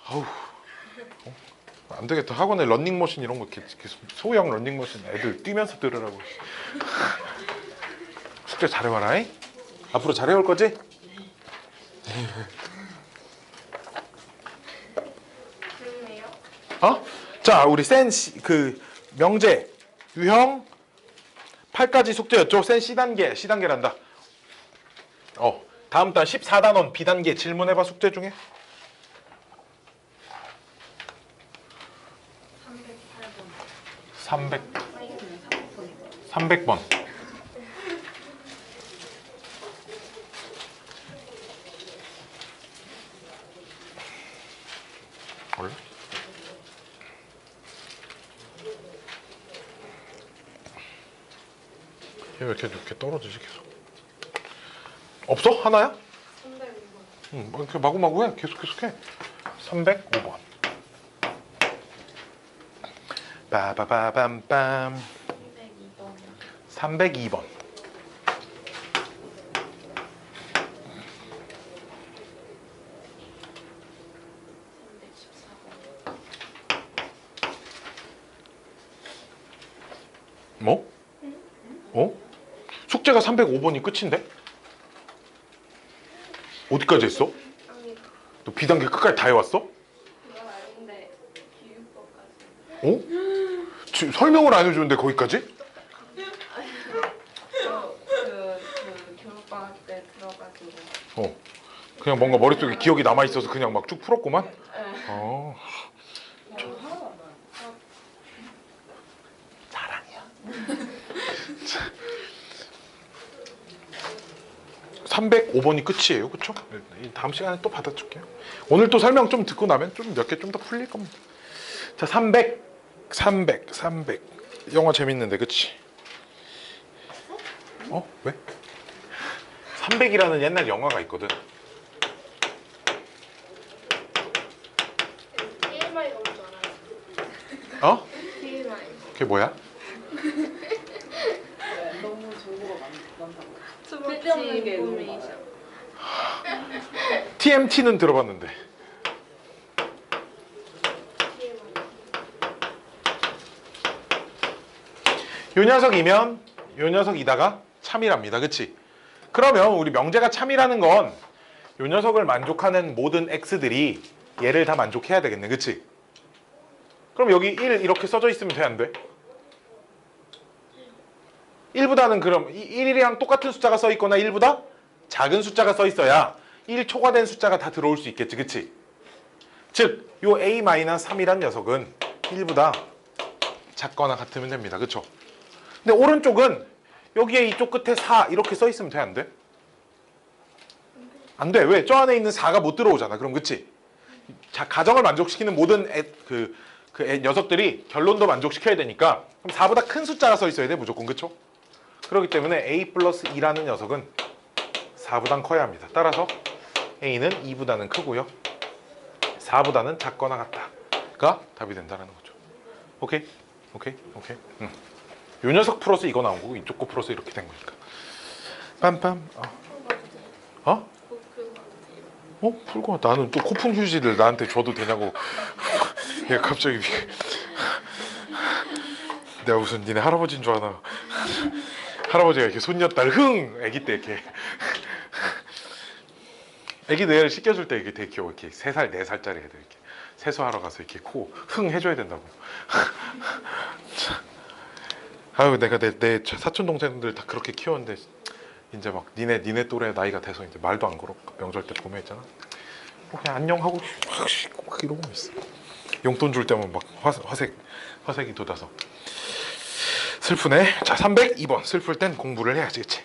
아우 안 되겠다. 학원에 런닝머신 이런 거 이렇게 소형 런닝머신 애들 뛰면서 들으라고. 숙제 잘해와라. 잉? 앞으로 잘해올 거지? 그러네요. 어? 자, 우리 그 명제 유형 8가지 숙제였죠. 센 C단계란다. 다음 단 14단원 B단계 질문해봐. 숙제 중에 300번. 원래? 얘 왜 이렇게 떨어지지 계속? 없어? 하나야? 300번. 응, 이렇게 마구마구 해. 계속해. 305번. 빠바바밤빰. 302번. 314번. 뭐? 숙제가 305번이 끝인데? 어디까지 했어? 아니, 너 B단계 끝까지 다 해왔어? 그건 아닌데 기육법까지. 설명을 안 해주는데 거기까지? 그 교육방학 때 들어가지고. 그냥 뭔가 머릿속에 기억이 남아있어서 그냥 막 쭉 풀었구만? 네. 자랑이야. 305번이 끝이에요, 그쵸? 다음 시간에 또 받아줄게요. 오늘 또 설명 좀 듣고 나면 좀 몇 개 좀 더 풀릴 겁니다. 자, 300. 영화 재밌는데, 그치? 왜? 300이라는 옛날 영화가 있거든. TMI 나올 줄 알아요. 어? TMI. 그게 뭐야? 쓸데없는 게 너무 많아요. 인포메이션. TMT는 들어봤는데. 요 녀석이면 요 녀석이다가 참이랍니다. 그치? 그러면 우리 명제가 참이라는 건 요 녀석을 만족하는 모든 x들이 얘를 다 만족해야 되겠네. 그치? 그럼 여기 1 이렇게 써져 있으면 돼, 안 돼? 1보다는 그럼 1이랑 똑같은 숫자가 써 있거나 1보다 작은 숫자가 써 있어야 1 초과된 숫자가 다 들어올 수 있겠지. 그치? 즉, 요 a-3이란 녀석은 1보다 작거나 같으면 됩니다. 그쵸? 근데 오른쪽은 여기에 이쪽 끝에 4 이렇게 써 있으면 돼, 안 돼? 안 돼. 왜? 저 안에 있는 4가 못 들어오잖아. 그럼 그치? 자, 가정을 만족시키는 모든 녀석들이 결론도 만족시켜야 되니까 그럼 4보다 큰 숫자가 써 있어야 돼, 무조건. 그쵸? 그렇기 때문에 a 플러스 2라는 녀석은 4보단 커야 합니다. 따라서 a는 2보다는 크고요. 4보다는 작거나 같다가 답이 된다는 거죠. 오케이? 오케이? 오케이? 요 녀석 풀어서 이거 나온 거고 이쪽 거 풀어서 이렇게 된 거니까. 빰빰. 어? 풀고 나는 또 코푼 휴지를 나한테 줘도 되냐고. 얘 갑자기 내가 무슨 니네 할아버지인 줄 아나. 할아버지가 이렇게 손녀딸 아기 때 이렇게 아기 뇌를 씻겨줄 때 이게 되게 귀여워. 이렇게 3살, 4살짜리 애들 이렇게 세수하러 가서 이렇게 코 해줘야 된다고. 아유, 내가 내 사촌 동생들 다 그렇게 키웠는데 이제 막 니네 또래 나이가 돼서 이제 말도 안 걸어. 명절 때 보면 있잖아. 그냥 안녕하고 막 이러고 있어. 용돈 줄 때면 막 화색이 돋아서 슬프네. 자, 302번. 슬플 땐 공부를 해야지, 그치?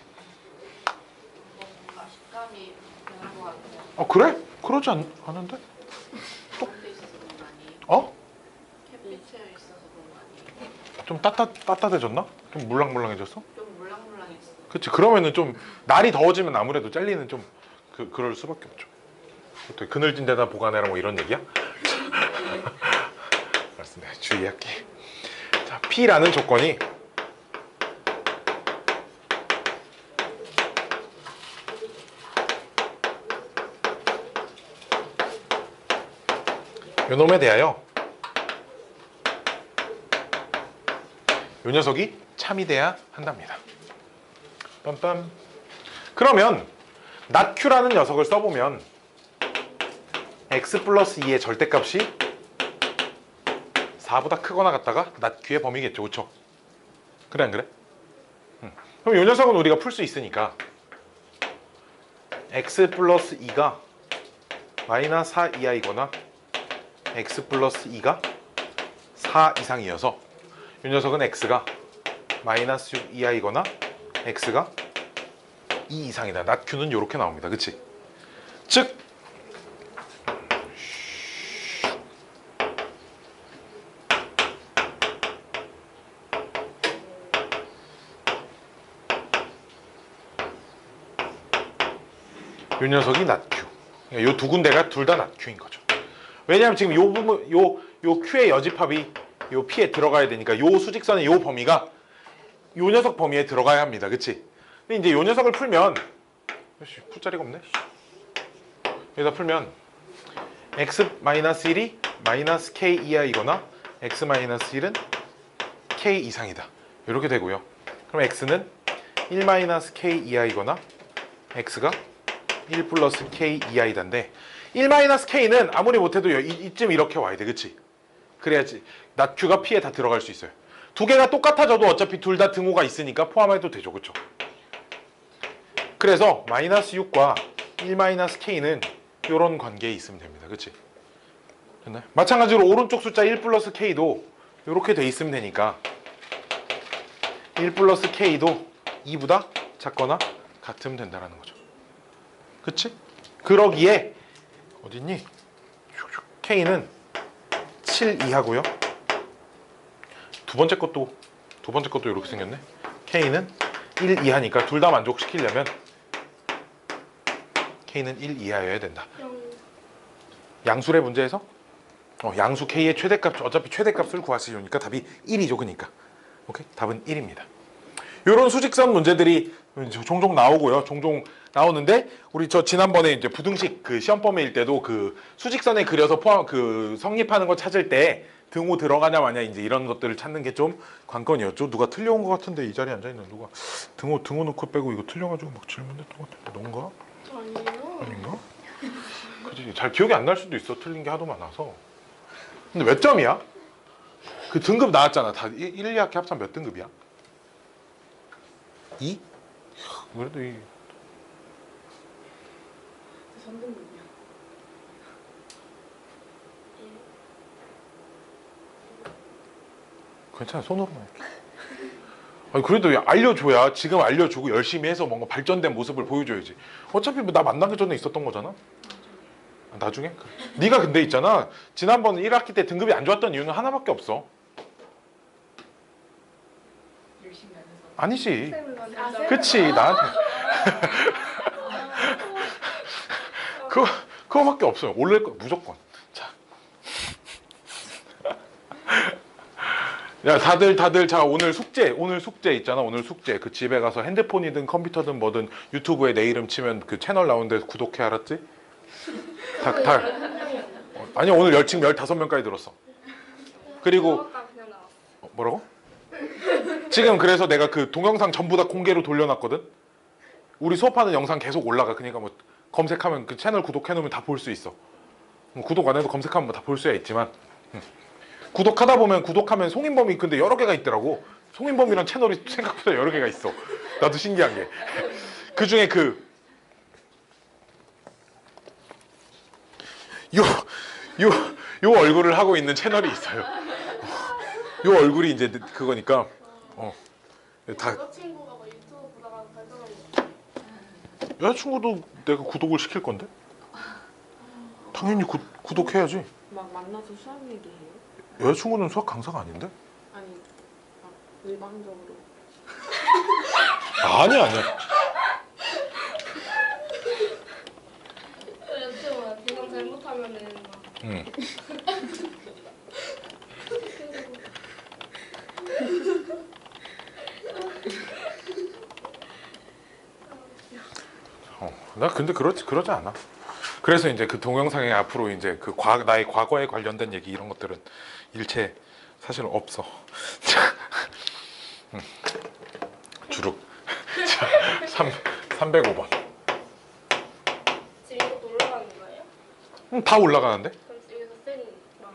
뭔가 식감이 변한 것 같아요. 그래? 그러지 않은데? 돼 있어서 그런 거 아니에요? 어? 햇빛에 있어서 그런 거 아니에요? 좀 따뜻해졌나? 좀 물랑물랑해졌어? 좀 물랑물랑했어. 그치. 그러면은 좀 날이 더워지면 아무래도 젤리는 좀 그럴 수밖에 없죠. 어떻게 그늘진 데다 보관해라 뭐 이런 얘기야? 알았습니다. 주의할게. 자, P라는 조건이 요 놈에 대하여 요 녀석이 참이 돼야 한답니다. 빰빰. 그러면 낫q라는 녀석을 써보면 x 플러스 2의 절대값이 4보다 크거나 같다가 낫q의 범위겠죠. 그쵸? 그래 안 그래? 그럼 이 녀석은 우리가 풀 수 있으니까 x 플러스 2가 마이너스 4 이하이거나 x 플러스 2가 4 이상이어서 이 녀석은 x가 마이너스 6 이하이거나 x가 2 이상이다. 낫q는 이렇게 나옵니다. 그치? 즉 이 녀석이 낫q. 이 두 군데가 둘 다 낫q인 거죠. 왜냐하면 지금 요 부분 요 q의 여집합이 요 p에 들어가야 되니까 요 수직선의 요 범위가 요 녀석 범위에 들어가야 합니다. 그치? 근데 이제 요 녀석을 풀면 풀 자리가 없네. 여기다 풀면 x-1이 마이너스 k 이하이거나 x-1은 k 이상이다. 이렇게 되고요. 그럼 x는 1-k 이하이거나 x가 1 플러스 k 이하이다인데 1-k는 아무리 못해도 이쯤 이렇게 와야 돼. 그치? 그래야지 낫q가 p에 다 들어갈 수 있어요. 두 개가 똑같아져도 어차피 둘 다 등호가 있으니까 포함해도 되죠. 그쵸? 그래서 마이너스 6과 1-k는 이런 관계에 있으면 됩니다. 그치? 됐나요? 마찬가지로 오른쪽 숫자 1 플러스 k도 이렇게 돼 있으면 되니까 1 플러스 k도 2보다 작거나 같으면 된다는 거죠. 그치? 그러기에 어딨니? k는 7 이하고요. 두 번째 것도 이렇게 생겼네. k는 1 이하니까 둘 다 만족시키려면 k는 1 이하여야 된다. 양수의 문제에서 양수 k의 최대값, 어차피 최대값을 구하시려니까 답이 1이죠. 그러니까 오케이? 답은 1입니다. 이런 수직선 문제들이 종종 나오고요. 종종 나오는데 우리 저 지난번에 이제 부등식 그 시험 범위일 때도 그 수직선에 그려서 포함 그 성립하는 거 찾을 때 등호 들어가냐 마냐 이제 이런 것들을 찾는 게 좀 관건이었죠. 누가 틀려온 것 같은데 이 자리에 앉아 있는 누가 등호 넣고 빼고 이거 틀려가지고 막 질문했던 것 같은데 너인가? 아니요. 아닌가? 그치 잘 기억이 안 날 수도 있어. 틀린 게 하도 많아서. 근데 몇 점이야? 그 등급 나왔잖아. 다 1, 2학기 합산 몇 등급이야? 2? 그래도 이 3등급이야. 괜찮아 손으로만 할게. 아니 그래도 알려줘야 지금 알려주고 열심히 해서 뭔가 발전된 모습을 보여줘야지. 어차피 뭐 나 만나기 전에 있었던 거잖아. 나중에? 그래. 네가 근데 있잖아. 지난번 1학기 때 등급이 안 좋았던 이유는 하나밖에 없어. 열심히 안 해서. 아니지. 쌤을 그치 나한테 그거밖에 없어요. 올릴 거 무조건. 자, 야 다들 자 오늘 숙제 있잖아. 오늘 숙제 그 집에 가서 핸드폰이든 컴퓨터든 뭐든 유튜브에 내 이름 치면 그 채널 나오는데 구독해 알았지? 다 아니 오늘 지금 15명까지 들었어. 그리고 그냥 나왔어. 뭐라고? 지금 그래서 내가 그 동영상 전부 다 공개로 돌려놨거든. 우리 수업하는 영상 계속 올라가. 그러니까 뭐 검색하면 그 채널 구독해놓으면 다 볼 수 있어. 구독 안 해도 검색하면 다 볼 수야 있지만 구독하다 보면 구독하면 송인범이 근데 여러 개가 있더라고. 송인범이란 채널이 생각보다 여러 개가 있어. 나도 신기한 게. 그 중에 요 얼굴을 하고 있는 채널이 있어요. 요 얼굴이 이제 그거니까 다 여자친구가 막 유튜브 보다가 발전하는 여자친구도 내가 구독을 시킬 건데 당연히 구독해야지. 막 만나서 수학 얘기해요? 여자친구는 수학 강사가 아닌데? 아니 막 일방적으로. 아니야. 여자친구가 이건 잘못하면은 막 응. 나 근데 그러지 않아. 그래서 이제 그 동영상에 앞으로 이제 그 나의 과거에 관련된 얘기 이런 것들은 일체 사실 없어. 주룩 305번. 지금 이것도 올라가는 거예요? 다 올라가는데? 그럼 여기서 쌤이 막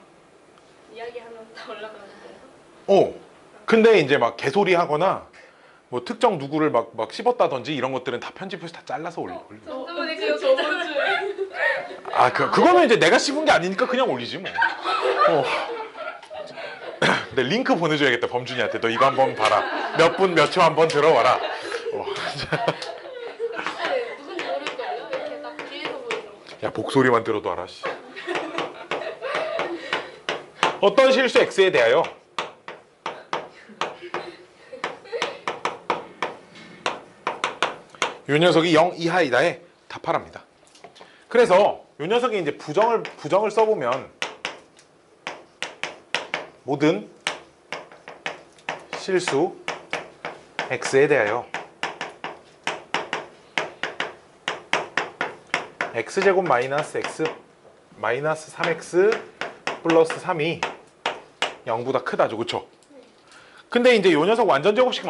이야기하면서 다 올라가는 어. 거예요? 근데 이제 막 개소리 하거나 뭐 특정 누구를 막 씹었다든지 이런 것들은 다 편집해서 다 잘라서 올려. 저번에 그 저번 주에 아, 그거는 이제 내가 씹은 게 아니니까 그냥 올리지 뭐. 근데 링크 보내줘야겠다 범준이한테. 너 이거 한번 봐라. 몇 분 몇 초 한번 들어와라. 네, 누군지 모를걸요? 이렇게 딱 뒤에서 보이죠. 야 목소리만 들어도 알아. 씨. 어떤 실수 x에 대하여 요 녀석이 0 이하이다에 답하랍니다. 그래서 요 녀석이 이제 부정을 써보면 모든 실수 x에 대하여 x제곱 마이너스 x 마이너스 3x 플러스 3이 0보다 크다죠. 그쵸? 근데 이제 요 녀석 완전 제곱식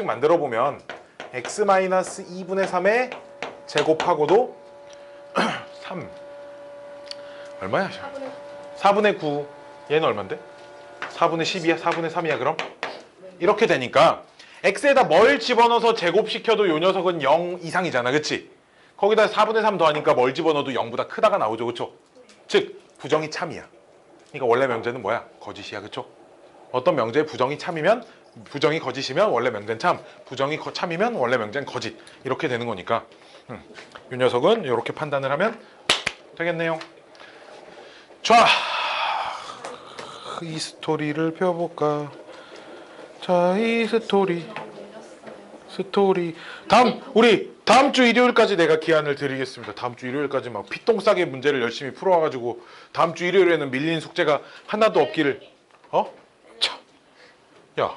만들어 보면 x 마이너스 2분의 3의 제곱하고도 3 얼마야? 4분의 9 얘는 얼만데? 4분의 10이야? 4분의 3이야 그럼? 이렇게 되니까 x에다 뭘 집어넣어서 제곱시켜도 요 녀석은 0 이상이잖아. 그치? 거기다 4분의 3 더하니까 뭘 집어넣어도 0보다 크다가 나오죠. 그쵸? 즉 부정이 참이야. 그러니까 원래 명제는 뭐야? 거짓이야. 그쵸? 어떤 명제에 부정이 참이면 부정이 거짓이면 원래 명제는 참, 부정이 참이면 원래 명제는 거짓. 이렇게 되는 거니까 이 녀석은 이렇게 판단을 하면 되겠네요. 자, 이 스토리를 펴볼까? 자, 이 스토리 우리 다음 주 일요일까지 내가 기한을 드리겠습니다. 다음 주 일요일까지 막 피똥 싸게 문제를 열심히 풀어와가지고 다음 주 일요일에는 밀린 숙제가 하나도 없기를. 참. 야,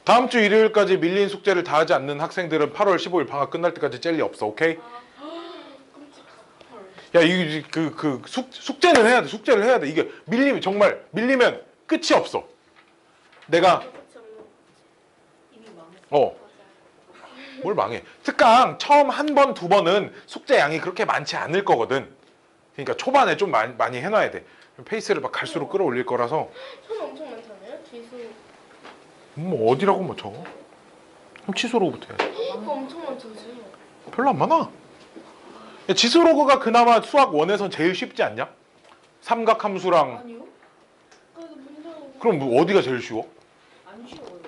다음 주 일요일까지 밀린 숙제를 다 하지 않는 학생들은 8월 15일 방학 끝날 때까지 젤리 없어. 오케이? 야, 숙제는 해야 돼. 숙제를 해야 돼. 이게 밀리면 정말 밀리면 끝이 없어. 내가 이미 망했어. 뭘 망해. 특강 처음 한 번, 두 번은 숙제 양이 그렇게 많지 않을 거거든. 그러니까 초반에 좀 많이 해놔야 돼. 페이스를 막 갈수록 끌어올릴 거라서. 처음 엄청 많잖아요. 지수. 뭐 어디라고 뭐 적어? 그럼 취소로부터 해야지. 그거 엄청 많죠 지수. 별로 안 많아. 야, 지수로그가 그나마 수학 1에선 제일 쉽지 않냐? 삼각함수랑. 아니요? 그래도 문제가 그럼 뭐 어디가 제일 쉬워? 안 쉬워요.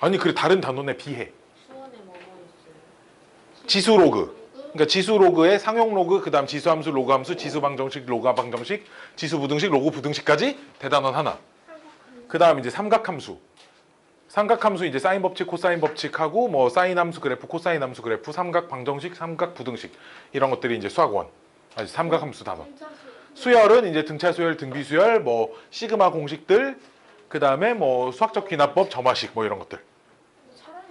아니 그래 다른 단원에 비해. 수원에 뭐뭐 있어요? 지수로그. 그러니까 지수로그의 상용로그, 그다음 지수함수, 로그함수, 지수방정식, 로그방정식, 지수부등식, 로그부등식까지 대단원 하나. 그다음 이제 삼각함수. 삼각함수 이제 사인 법칙, 코사인 법칙하고 뭐 사인 함수 그래프, 코사인 함수 그래프, 삼각 방정식, 삼각 부등식 이런 것들이 이제 수학 1. 아니 삼각함수 단원. 수열은 이제 등차 수열, 등비 수열, 뭐 시그마 공식들, 그다음에 뭐 수학적 귀납법, 점화식 뭐 이런 것들. 차라리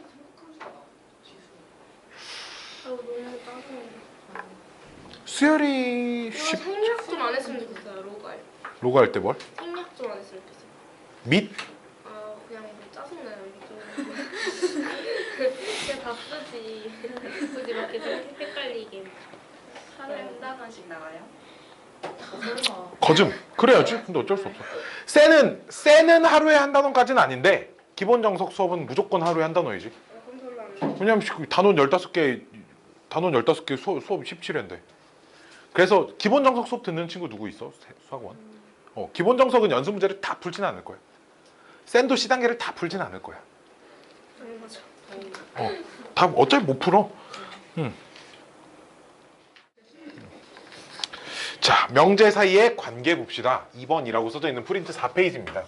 생각하니까 지수. 너무 짜증나. 수열이 이거 생략 좀 안 했으면 좋겠어요. 로가에. 로그 할 때 뭘? 생략 좀 안 했으면 좋겠어요. 및? 아 그냥 짜증나요 이게 좀. 그냥 다 쓰지. 굳이 막 계속 헷갈리게. 하루에 한 단원씩 나가요? 거즘. 그래야지. 근데 어쩔 수 없어. 쎄는 하루에 한 단원까지는 아닌데 기본 정석 수업은 무조건 하루에 한 단원이지. 그럼 별로 안 돼. 왜냐면 단원 15개 수업 17회인데. 그래서 기본 정석 수업 듣는 친구 누구 있어? 수학원. 기본 정석은 연습 문제를 다 풀진 않을 거야. 샌도 C단계를 다 풀진 않을 거야. 맞아. 다 어차피 못 풀어. 자, 명제 사이의 관계 봅시다. 2번이라고 써져 있는 프린트 4페이지입니다.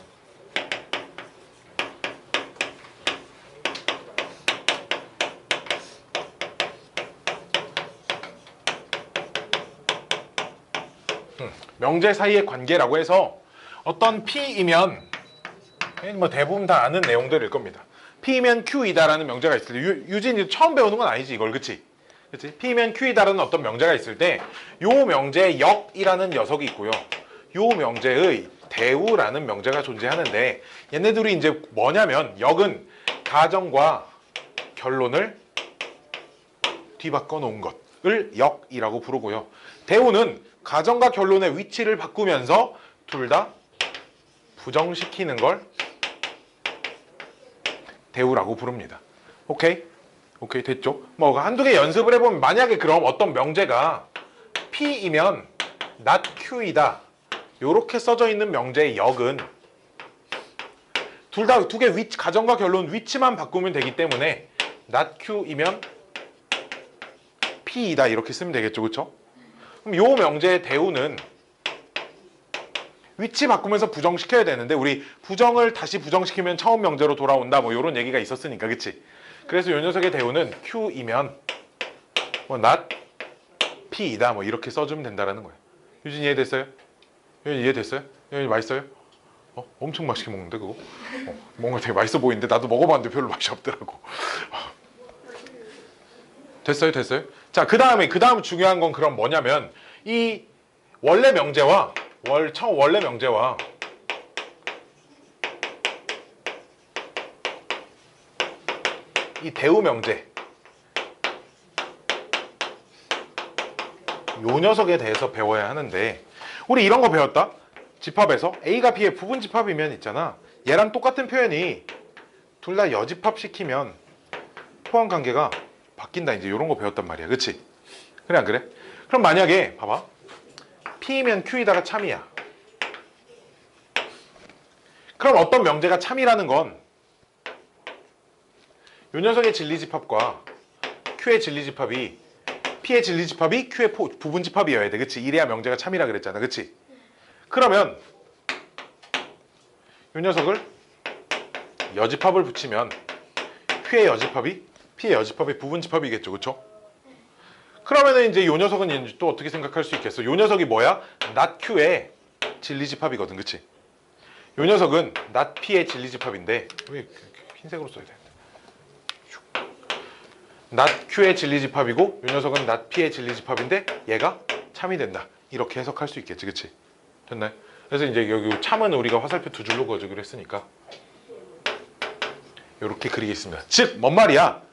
명제 사이의 관계라고 해서 어떤 P이면 뭐 대부분 다 아는 내용들일 겁니다. P이면 Q이다라는 명제가 있을 때 유진이 처음 배우는 건 아니지 이걸, 그치? P면 Q이다라는 어떤 명제가 있을 때 요 명제의 역이라는 녀석이 있고요. 요 명제의 대우라는 명제가 존재하는데 얘네들이 이제 뭐냐면 역은 가정과 결론을 뒤바꿔 놓은 것을 역이라고 부르고요. 대우는 가정과 결론의 위치를 바꾸면서 둘 다 부정시키는 걸 대우라고 부릅니다. 오케이? 오케이, 됐죠? 뭐 한두 개 연습을 해보면 만약에 그럼 어떤 명제가 P이면 not Q이다 요렇게 써져 있는 명제의 역은 둘 다 두 개 위치, 가정과 결론 위치만 바꾸면 되기 때문에 not Q이면 P이다 이렇게 쓰면 되겠죠, 그쵸? 그럼 요 명제의 대우는 위치 바꾸면서 부정시켜야 되는데 우리 부정을 다시 부정시키면 처음 명제로 돌아온다 뭐 이런 얘기가 있었으니까, 그치? 그래서 이 녀석의 대우는 Q이면 뭐 not P이다 뭐 이렇게 써주면 된다라는 거예요. 유진 이해됐어요? 유진 이해됐어요? 유진 맛있어요? 엄청 맛있게 먹는데 그거? 뭔가 되게 맛있어 보이는데 나도 먹어봤는데 별로 맛이 없더라고. 됐어요? 자, 그 다음 중요한 건 그럼 뭐냐면 이 원래 명제와 원래 명제와 이 대우 명제 요 녀석에 대해서 배워야 하는데 우리 이런 거 배웠다? 집합에서 A가 B의 부분 집합이면 있잖아. 얘랑 똑같은 표현이 둘 다 여집합 시키면 포함 관계가 바뀐다. 이제 이런 거 배웠단 말이야. 그치? 그래 안 그래? 그럼 만약에 봐봐. P면 Q이다가 참이야. 그럼 어떤 명제가 참이라는 건 요 녀석의 진리집합과 Q의 진리집합이 P의 진리집합이 Q의 부분 집합이어야 돼. 그치? 이래야 명제가 참이라 그랬잖아. 그치? 그러면 요 녀석을 여집합을 붙이면 Q의 여집합이 P의 여집합의 부분 집합이겠죠. 그쵸? 그러면은 이제 요 녀석은 이제 또 어떻게 생각할 수 있겠어? 요 녀석이 뭐야? not Q의 진리집합이거든. 그치? 요 녀석은 not P의 진리집합인데 왜 흰색으로 써야 되는데. not Q의 진리집합이고 이 녀석은 not P의 진리집합인데 얘가 참이 된다. 이렇게 해석할 수 있겠지, 그치? 됐나요? 그래서 이제 여기 참은 우리가 화살표 두 줄로 그어주기로 했으니까 이렇게 그리겠습니다. 즉, 뭔 말이야?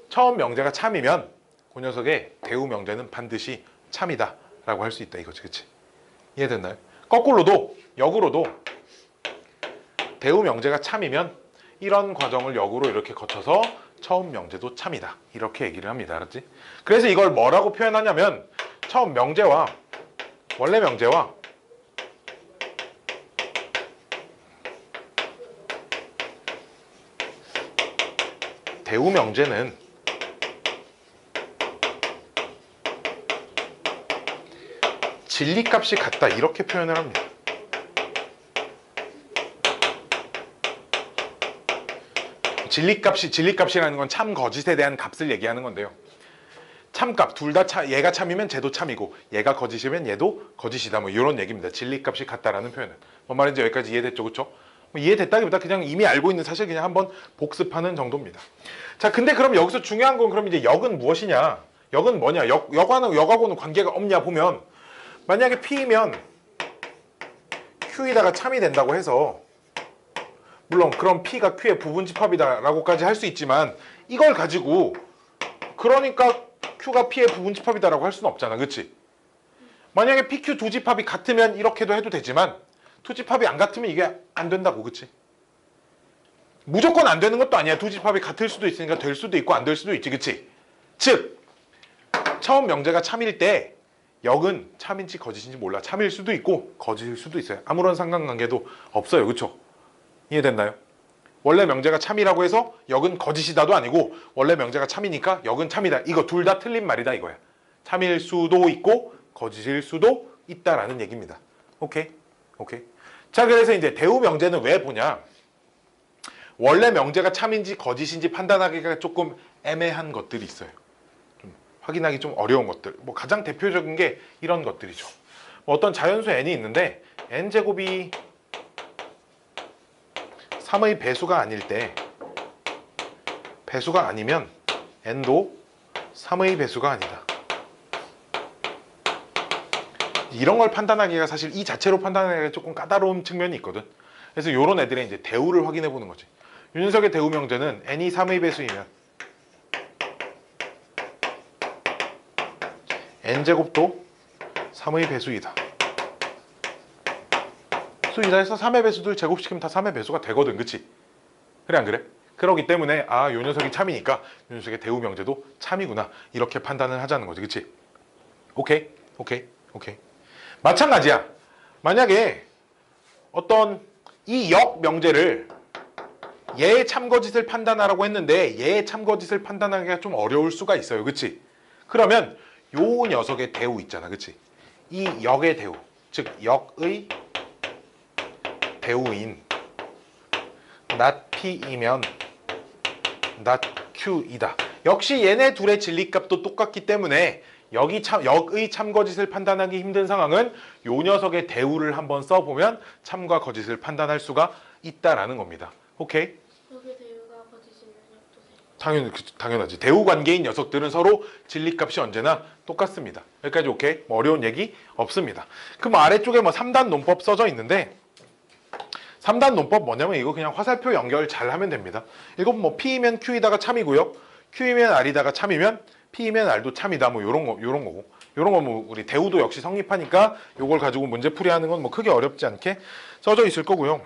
처음 명제가 참이면 그 녀석의 대우 명제는 반드시 참이다 라고 할 수 있다 이거지, 그치? 이해됐나요? 거꾸로도, 역으로도 대우 명제가 참이면 이런 과정을 역으로 이렇게 거쳐서 처음 명제도 참이다 이렇게 얘기를 합니다. 알았지? 그래서 이걸 뭐라고 표현하냐면 처음 명제와 원래 명제와 대우 명제는 진리값이 같다 이렇게 표현을 합니다. 진리값이라는 건 참 거짓에 대한 값을 얘기하는 건데요. 참값 둘 다 얘가 참이면 쟤도 참이고 얘가 거짓이면 얘도 거짓이다 뭐 이런 얘기입니다. 진리값이 같다라는 표현은 뭔 말인지 여기까지 이해됐죠, 그렇죠? 뭐 이해됐다기보다 그냥 이미 알고 있는 사실 그냥 한번 복습하는 정도입니다. 자, 근데 그럼 여기서 중요한 건 그럼 이제 역은 무엇이냐? 역은 뭐냐? 역하고는 관계가 없냐 보면 만약에 P이면 Q에다가 참이 된다고 해서 물론 그럼 P가 Q의 부분집합이다 라고까지 할 수 있지만 이걸 가지고 그러니까 Q가 P의 부분집합이다 라고 할 수는 없잖아, 그치? 만약에 PQ 두 집합이 같으면 이렇게도 해도 되지만 두 집합이 안 같으면 이게 안 된다고, 그치? 무조건 안 되는 것도 아니야. 두 집합이 같을 수도 있으니까 될 수도 있고 안 될 수도 있지, 그치? 즉 처음 명제가 참일 때 역은 참인지 거짓인지 몰라. 참일 수도 있고 거짓일 수도 있어요. 아무런 상관관계도 없어요, 그쵸? 이해됐나요? 원래 명제가 참이라고 해서 역은 거짓이다도 아니고 원래 명제가 참이니까 역은 참이다. 이거 둘 다 틀린 말이다 이거야. 참일 수도 있고 거짓일 수도 있다라는 얘기입니다. 오케이? 오케이. 자, 그래서 이제 대우 명제는 왜 보냐? 원래 명제가 참인지 거짓인지 판단하기가 조금 애매한 것들이 있어요. 좀 확인하기 좀 어려운 것들. 뭐 가장 대표적인 게 이런 것들이죠. 뭐 어떤 자연수 n이 있는데 n제곱이 3의 배수가 아닐 때 배수가 아니면 n도 3의 배수가 아니다. 이런 걸 판단하기가 사실 이 자체로 판단하기가 조금 까다로운 측면이 있거든. 그래서 이런 애들의 이제 대우를 확인해 보는 거지. 윤석의 대우 명제는 n이 3의 배수이면 n제곱도 3의 배수이다. 수이다 해서 3의 배수들 제곱시키면 다 3의 배수가 되거든, 그치? 그래 안 그래? 그러기 때문에 아, 요 녀석이 참이니까 요 녀석의 대우 명제도 참이구나 이렇게 판단을 하자는 거지, 그치? 오케이? 오케이? 오케이. 마찬가지야. 만약에 어떤 이 역 명제를 얘의 참거짓을 판단하라고 했는데 얘의 참거짓을 판단하기가 좀 어려울 수가 있어요, 그치? 그러면 요 녀석의 대우 있잖아, 그치? 이 역의 대우, 즉 역의 대우인 not P이면 not Q이다. 역시 얘네 둘의 진리값도 똑같기 때문에 역의 참거짓을 판단하기 힘든 상황은 요 녀석의 대우를 한번 써보면 참과 거짓을 판단할 수가 있다라는 겁니다. 오케이? 여기 대우가 거짓이면 역도 돼. 당연하지. 대우 관계인 녀석들은 서로 진리값이 언제나 똑같습니다. 여기까지 오케이? 뭐 어려운 얘기 없습니다. 그럼 아래쪽에 뭐 3단 논법 써져 있는데 3단 논법 뭐냐면 이거 그냥 화살표 연결 잘 하면 됩니다. 이건 뭐 P이면 Q이다가 참이고요. Q이면 R이다가 참이면 P이면 R도 참이다. 뭐 요런 거고. 요런 거 뭐 우리 대우도 역시 성립하니까 요걸 가지고 문제 풀이하는 건 뭐 크게 어렵지 않게 써져 있을 거고요.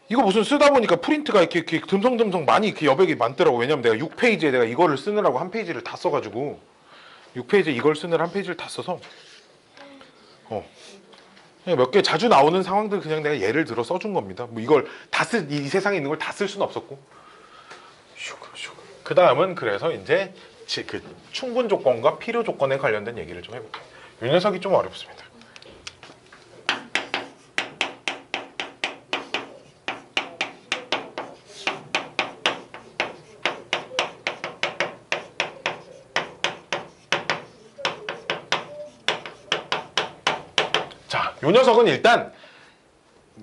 이거 무슨 쓰다 보니까 프린트가 이렇게 듬성듬성 많이 이렇게 여백이 많더라고. 왜냐면 내가 6페이지에 내가 이거를 쓰느라고 한 페이지를 다 써가지고 6페이지에 이걸 쓰느라 한 페이지를 다 써서 몇 개 자주 나오는 상황들 그냥 내가 예를 들어 써준 겁니다. 뭐 이걸 이 세상에 있는 걸 다 쓸 수는 없었고. 그 다음은 그래서 이제 그 충분 조건과 필요 조건에 관련된 얘기를 좀 해볼게요. 이 녀석이 좀 어렵습니다. 자, 이 녀석은 일단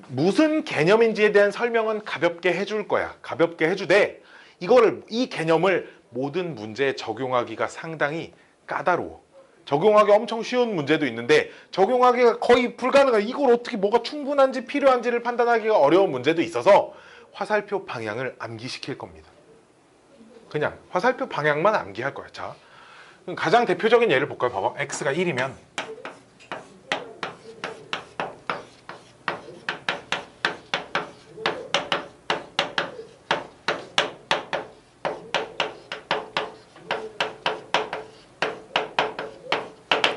무슨 개념인지에 대한 설명은 가볍게 해줄 거야. 가볍게 해주되 이 개념을 모든 문제에 적용하기가 상당히 까다로워. 적용하기 엄청 쉬운 문제도 있는데 적용하기가 거의 불가능해. 이걸 어떻게 뭐가 충분한지 필요한지를 판단하기가 어려운 문제도 있어서 화살표 방향을 암기시킬 겁니다. 그냥 화살표 방향만 암기할 거야. 자, 그럼 가장 대표적인 예를 볼까요? 봐봐. x가 1이면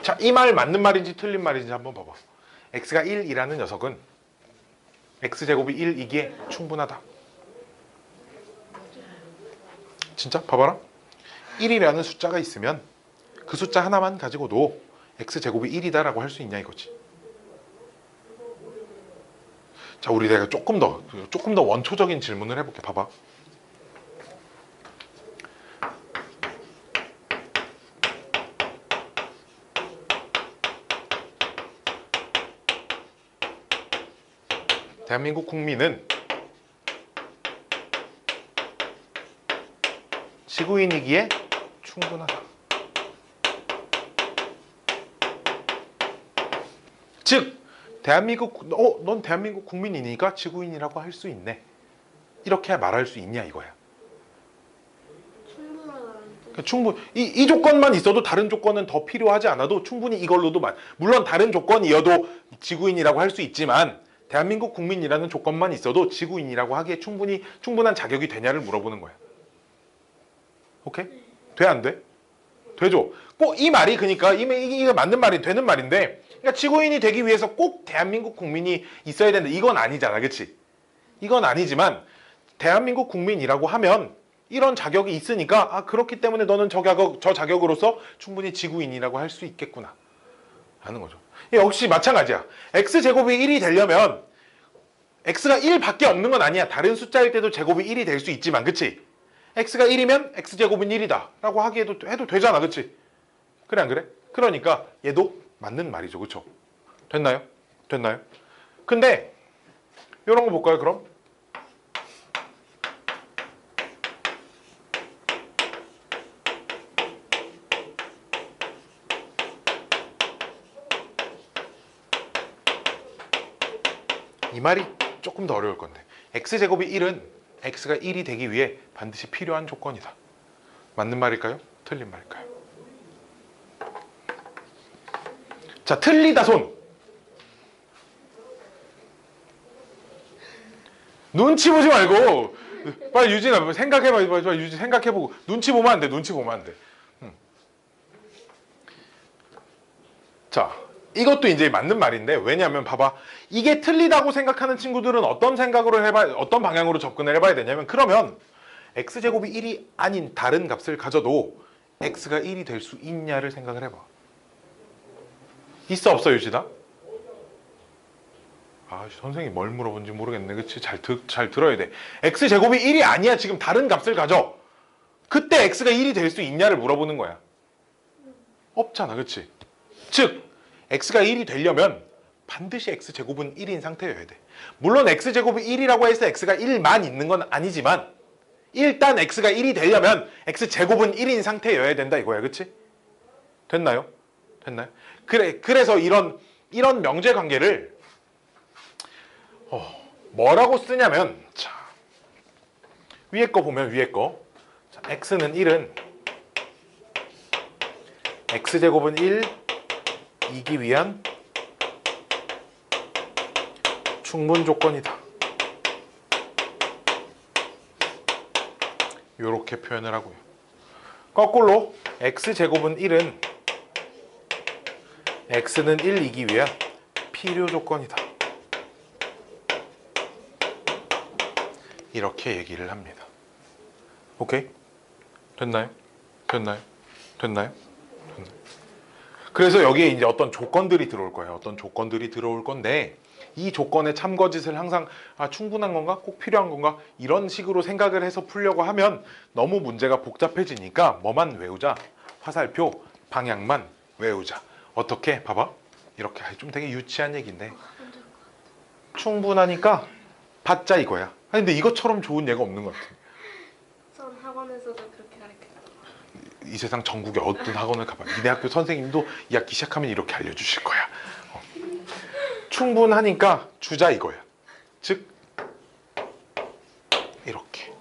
자, 이 말 맞는 말인지 틀린 말인지 한번 봐봐. x가 1이라는 녀석은 x제곱이 1이기에 충분하다. 진짜? 봐봐라. 1이라는 숫자가 있으면 그 숫자 하나만 가지고도 x제곱이 1이다 라고 할 수 있냐 이거지. 자, 우리 내가 조금 더 원초적인 질문을 해볼게. 봐봐. 대한민국 국민은 지구인이기에 충분하다. 즉, 넌 대한민국 국민이니까 지구인이라고 할 수 있네. 이렇게 말할 수 있냐 이거야. 충분하다는 뜻. 이 조건만 있어도 다른 조건은 더 필요하지 않아도 충분히 이걸로도 물론 다른 조건이어도 지구인이라고 할 수 있지만 대한민국 국민이라는 조건만 있어도 지구인이라고 하기에 충분한 자격이 되냐를 물어보는 거야. 오케이? 돼, 안 돼? 되죠? 꼭 이 말이 그러니까 이게 맞는 말이 되는 말인데 그러니까 지구인이 되기 위해서 꼭 대한민국 국민이 있어야 된다. 이건 아니잖아. 그치? 이건 아니지만 대한민국 국민이라고 하면 이런 자격이 있으니까 그렇기 때문에 너는 저 자격으로서 충분히 지구인이라고 할 수 있겠구나 하는 거죠. 역시 마찬가지야. x제곱이 1이 되려면 x가 1밖에 없는 건 아니야. 다른 숫자일 때도 제곱이 1이 될 수 있지만 그치? x가 1이면 x제곱은 1이다 라고 해도 되잖아. 그치? 그래 안 그래? 그러니까 얘도 맞는 말이죠. 그쵸? 됐나요? 근데 이런 거 볼까요 그럼? 이 말이 조금 더 어려울 건데 x제곱이 1은 x가 1이 되기 위해 반드시 필요한 조건이다. 맞는 말일까요? 틀린 말일까요? 자, 틀리다 손. 눈치 보지 말고 빨리 유진아 생각해봐. 빨리 유진 생각해보고 눈치 보면 안 돼. 자, 이것도 이제 맞는 말인데 왜냐하면 봐봐. 이게 틀리다고 생각하는 친구들은 어떤 방향으로 접근을 해봐야 되냐면 그러면 x제곱이 1이 아닌 다른 값을 가져도 x가 1이 될 수 있냐를 생각을 해봐. 있어 없어 유진아? 선생님이 뭘 물어본지 모르겠네. 그치? 잘 들어야 돼. x제곱이 1이 아니야. 지금 다른 값을 가져. 그때 x가 1이 될 수 있냐를 물어보는 거야. 없잖아. 그치? 즉 x가 1이 되려면 반드시 x제곱은 1인 상태여야 돼. 물론 x제곱이 1이라고 해서 x가 1만 있는 건 아니지만 일단 x가 1이 되려면 x제곱은 1인 상태여야 된다 이거야. 그치? 됐나요? 그래서 이런 명제관계를 뭐라고 쓰냐면 자, 위에 거 보면 위에 거 자, x는 1은 x제곱은 1이기 위한 충분 조건이다. 이렇게 표현을 하고요. 거꾸로 x제곱은 1은 x는 1이기 위한 필요 조건이다. 이렇게 얘기를 합니다. 오케이? 됐나요? 그래서 여기에 이제 어떤 조건들이 들어올 거예요. 어떤 조건들이 들어올 건데 이 조건의 참거짓을 항상 충분한 건가? 꼭 필요한 건가? 이런 식으로 생각을 해서 풀려고 하면 너무 문제가 복잡해지니까 뭐만 외우자. 화살표, 방향만 외우자. 어떻게? 봐봐. 이렇게 좀 되게 유치한 얘기인데 충분하니까 받자 이거야. 아니 근데 이것처럼 좋은 예가 없는 것 같아. 전 학원에서도 그렇게 가르쳐요. 이 세상 전국에 어떤 학원을 가봐. 니네 학교 선생님도 이 학기 시작하면 이렇게 알려주실 거야. 충분하니까 주자 이거야. 즉 이렇게.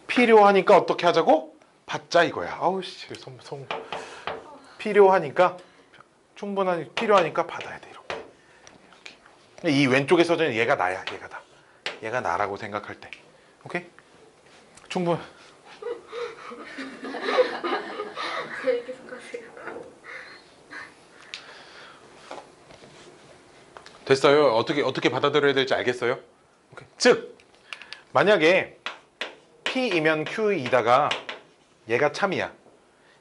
필요하니까 어떻게 하자고? 받자 이거야. 아우 씨, 필요하니까 충분하니 필요하니까 받아야 돼 이렇게. 이렇게. 이 왼쪽에 써져 있는 얘가 나야. 얘가 나. 얘가 나라고 생각할 때. 오케이? 충분. 왜 계속 하세요? 됐어요. 어떻게 받아들여야 될지 알겠어요? 오케이. 즉 만약에 P이면 Q이다가 얘가 참이야.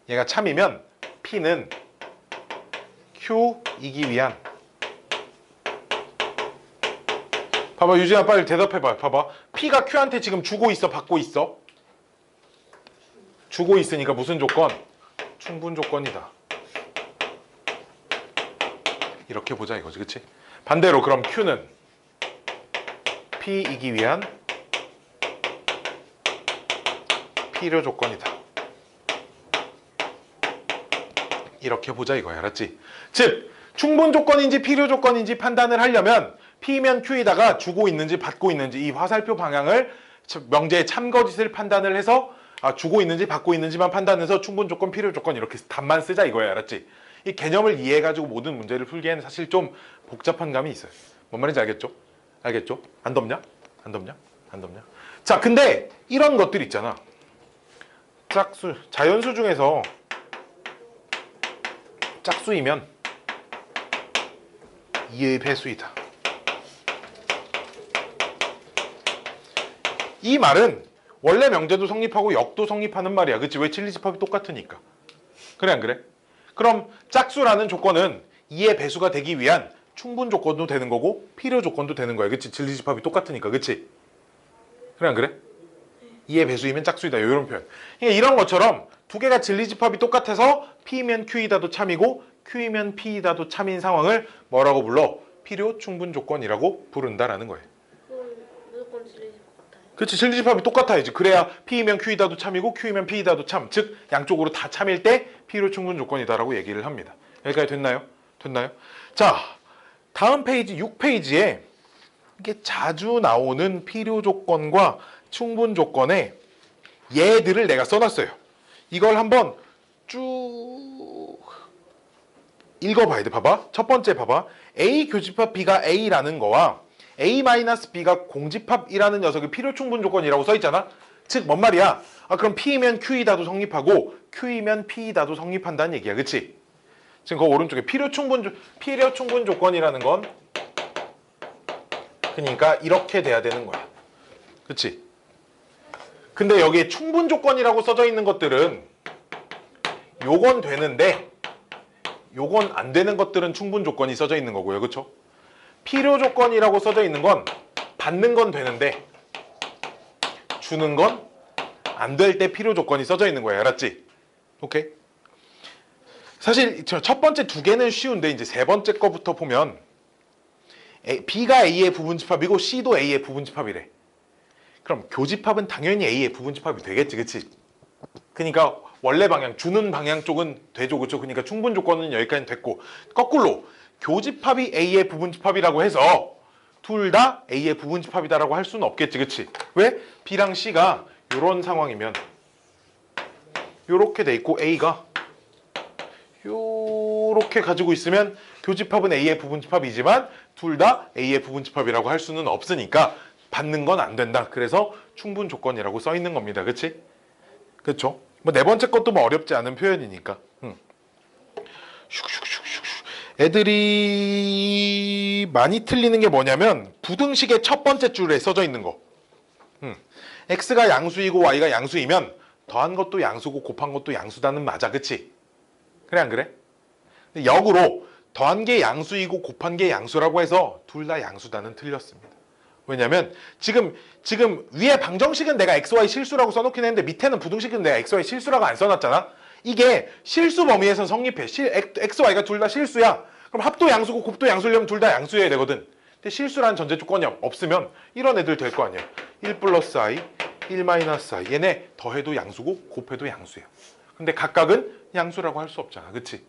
얘가 참이면 P는 Q이기 위한. 봐봐 유진아 빨리 대답해봐. 봐봐 P가 Q한테 지금 주고 있어 받고 있어? 주고 있으니까 무슨 조건? 충분 조건이다. 이렇게 보자 이거지, 그치? 반대로 그럼 Q는 P이기 위한 필요 조건이다. 이렇게 보자 이거야, 알았지? 즉 충분 조건인지 필요 조건인지 판단을 하려면 P면 Q에다가 주고 있는지 받고 있는지 이 화살표 방향을 명제의 참거짓을 판단을 해서 주고 있는지 받고 있는지만 판단해서 충분 조건, 필요 조건 이렇게 답만 쓰자 이거야, 알았지? 이 개념을 이해해가지고 모든 문제를 풀기에는 사실 좀 복잡한 감이 있어요. 뭔 말인지 알겠죠? 알겠죠? 안 덥냐? 안 덥냐? 안 덥냐? 자, 근데 이런 것들 있잖아. 짝수, 자연수 중에서 짝수이면 2의 배수이다. 이 말은 원래 명제도 성립하고 역도 성립하는 말이야. 그치? 왜 진리집합이 똑같으니까. 그래 안 그래? 그럼 짝수라는 조건은 2의 배수가 되기 위한 충분 조건도 되는 거고 필요 조건도 되는 거야. 그치? 진리집합이 똑같으니까. 그치? 그래 안 그래? 2의 배수이면 짝수이다. 이런 표현. 그러니까 이런 것처럼 두 개가 진리집합이 똑같아서 P면 Q이다도 참이고 Q이면 P이다도 참인 상황을 뭐라고 불러? 필요 충분 조건이라고 부른다라는 거예요. 무조건 진리집 같아요. 그렇지. 진리집합이 똑같아야지. 그래야 P이면 Q이다도 참이고 Q이면 P이다도 참. 즉 양쪽으로 다 참일 때 필요 충분 조건이다라고 얘기를 합니다. 여기까지 됐나요? 됐나요? 자, 다음 페이지 6페이지에 이게 자주 나오는 필요 조건과 충분 조건의 예들을 내가 써놨어요. 이걸 한번 쭉 읽어봐야 돼. 봐봐. 첫 번째 봐봐. A 교집합 B가 A라는 거와 A-B가 공집합이라는 녀석이 필요 충분 조건이라고 써있잖아. 즉 뭔 말이야? 그럼 P이면 Q이다도 성립하고 Q이면 P이다도 성립한다는 얘기야. 그치? 지금 그 오른쪽에 필요 충분 조건이라는 건 그러니까 이렇게 돼야 되는 거야. 그치? 근데 여기에 충분 조건이라고 써져 있는 것들은 요건 되는데 요건 안 되는 것들은 충분 조건이 써져 있는 거고요. 그쵸? 필요 조건이라고 써져 있는 건 받는 건 되는데 주는 건 안 될 때 필요 조건이 써져 있는 거야. 알았지? 오케이? 사실 첫 번째 두 개는 쉬운데 이제 세 번째 거부터 보면 B가 A의 부분집합이고 C도 A의 부분집합이래. 그럼 교집합은 당연히 A의 부분집합이 되겠지. 그치? 그러니까 원래 방향, 주는 방향 쪽은 되죠. 그쵸? 그러니까 충분 조건은 여기까지 됐고 거꾸로 교집합이 A의 부분집합이라고 해서 둘 다 A의 부분집합이다라고 할 수는 없겠지. 그치? 왜? B랑 C가 이런 상황이면 요렇게 돼 있고 A가 요렇게 가지고 있으면 교집합은 A의 부분집합이지만 둘 다 A의 부분집합이라고 할 수는 없으니까 받는 건 안 된다. 그래서 충분 조건이라고 써 있는 겁니다. 그치? 그쵸? 뭐 네 번째 것도 뭐 어렵지 않은 표현이니까. 애들이 많이 틀리는 게 뭐냐면 부등식의 첫 번째 줄에 써져 있는 거. x가 양수이고 y가 양수이면 더한 것도 양수고 곱한 것도 양수다는 맞아. 그치? 그래 안 그래? 근데 역으로 더한 게 양수이고 곱한 게 양수라고 해서 둘 다 양수다는 틀렸습니다. 왜냐면 지금 위에 방정식은 내가 xy 실수라고 써놓긴 했는데 밑에는 부등식은 내가 xy 실수라고 안 써놨잖아. 이게 실수 범위에선 성립해. xy가 둘 다 실수야. 그럼 합도 양수고 곱도 양수려면 둘 다 양수여야 되거든. 근데 실수라는 전제 조건이 없으면 이런 애들 될 거 아니야. 1 플러스 i, 1 마이너스 i. 얘네 더해도 양수고 곱해도 양수예요. 근데 각각은 양수라고 할 수 없잖아. 그치?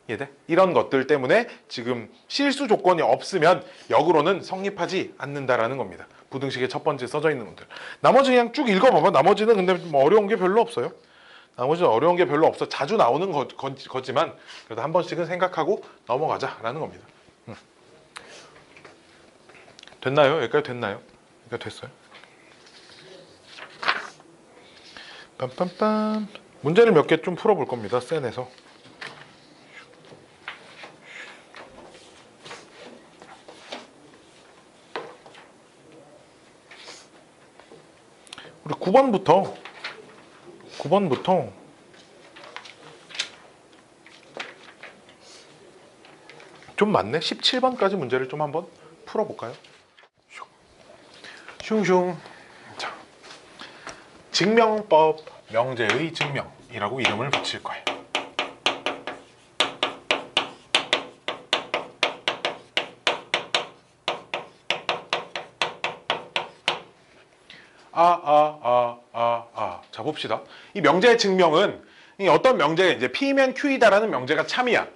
이해돼? 이런 것들 때문에 지금 실수 조건이 없으면 역으로는 성립하지 않는다라는 겁니다. 부등식의 첫 번째 써져 있는 것들. 나머지 그냥 쭉 읽어봐봐. 나머지는 근데 뭐 어려운 게 별로 없어요. 나머지는 어려운 게 별로 없어. 자주 나오는 거지만 그래도 한 번씩은 생각하고 넘어가자라는 겁니다. 됐나요? 여기까지 됐나요? 여기까지 됐어요? 빰빰빰. 문제를 몇 개 좀 풀어볼 겁니다. 센에서. 우리 9번부터 좀 많네. 17번까지 문제를 좀 한번 풀어볼까요? 슝슝. 자, 증명법, 명제의 증명이라고 이름을 붙일 거예요. 자, 봅시다. 이 명제의 증명은 이 어떤 명제가 이제 P면 Q이다라는 명제가 참이야.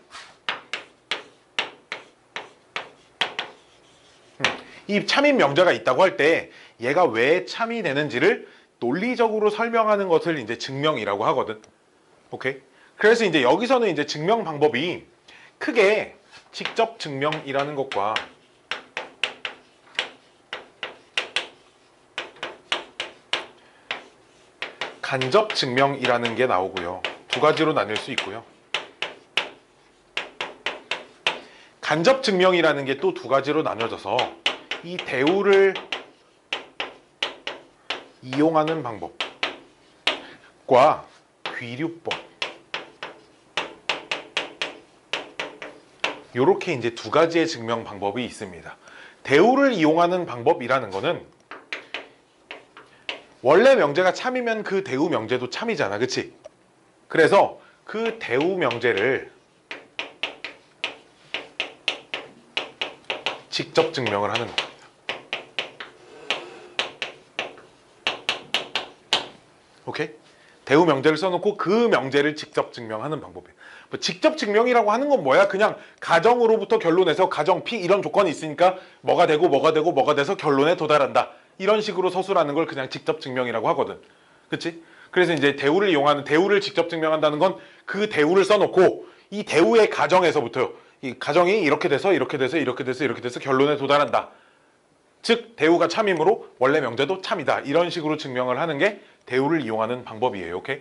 이 참인 명제가 있다고 할 때 얘가 왜 참이 되는지를 논리적으로 설명하는 것을 이제 증명이라고 하거든. 오케이? 그래서 이제 여기서는 이제 증명 방법이 크게 직접 증명이라는 것과 간접 증명이라는 게 나오고요. 두 가지로 나뉠 수 있고요. 간접 증명이라는 게 또 두 가지로 나눠져서 이 대우를 이용하는 방법과 귀류법, 요렇게 이제 두 가지의 증명 방법이 있습니다. 대우를 이용하는 방법이라는 거는 원래 명제가 참이면 그 대우 명제도 참이잖아. 그치? 그래서 그 대우 명제를 직접 증명을 하는 겁니다. 오케이? 대우 명제를 써놓고 그 명제를 직접 증명하는 방법이에요. 뭐 직접 증명이라고 하는 건 뭐야? 그냥 가정으로부터 결론에서 가정 P 이런 조건이 있으니까 뭐가 되고 뭐가 되고 뭐가 돼서 결론에 도달한다. 이런 식으로 서술하는 걸 그냥 직접 증명이라고 하거든. 그치? 그래서 이제 대우를 이용하는, 대우를 직접 증명한다는 건 그 대우를 써놓고 이 대우의 가정에서부터요. 이 가정이 이렇게 돼서 이렇게 돼서 이렇게 돼서 이렇게 돼서 결론에 도달한다. 즉 대우가 참이므로 원래 명제도 참이다. 이런 식으로 증명을 하는 게 대우를 이용하는 방법이에요. 오케이?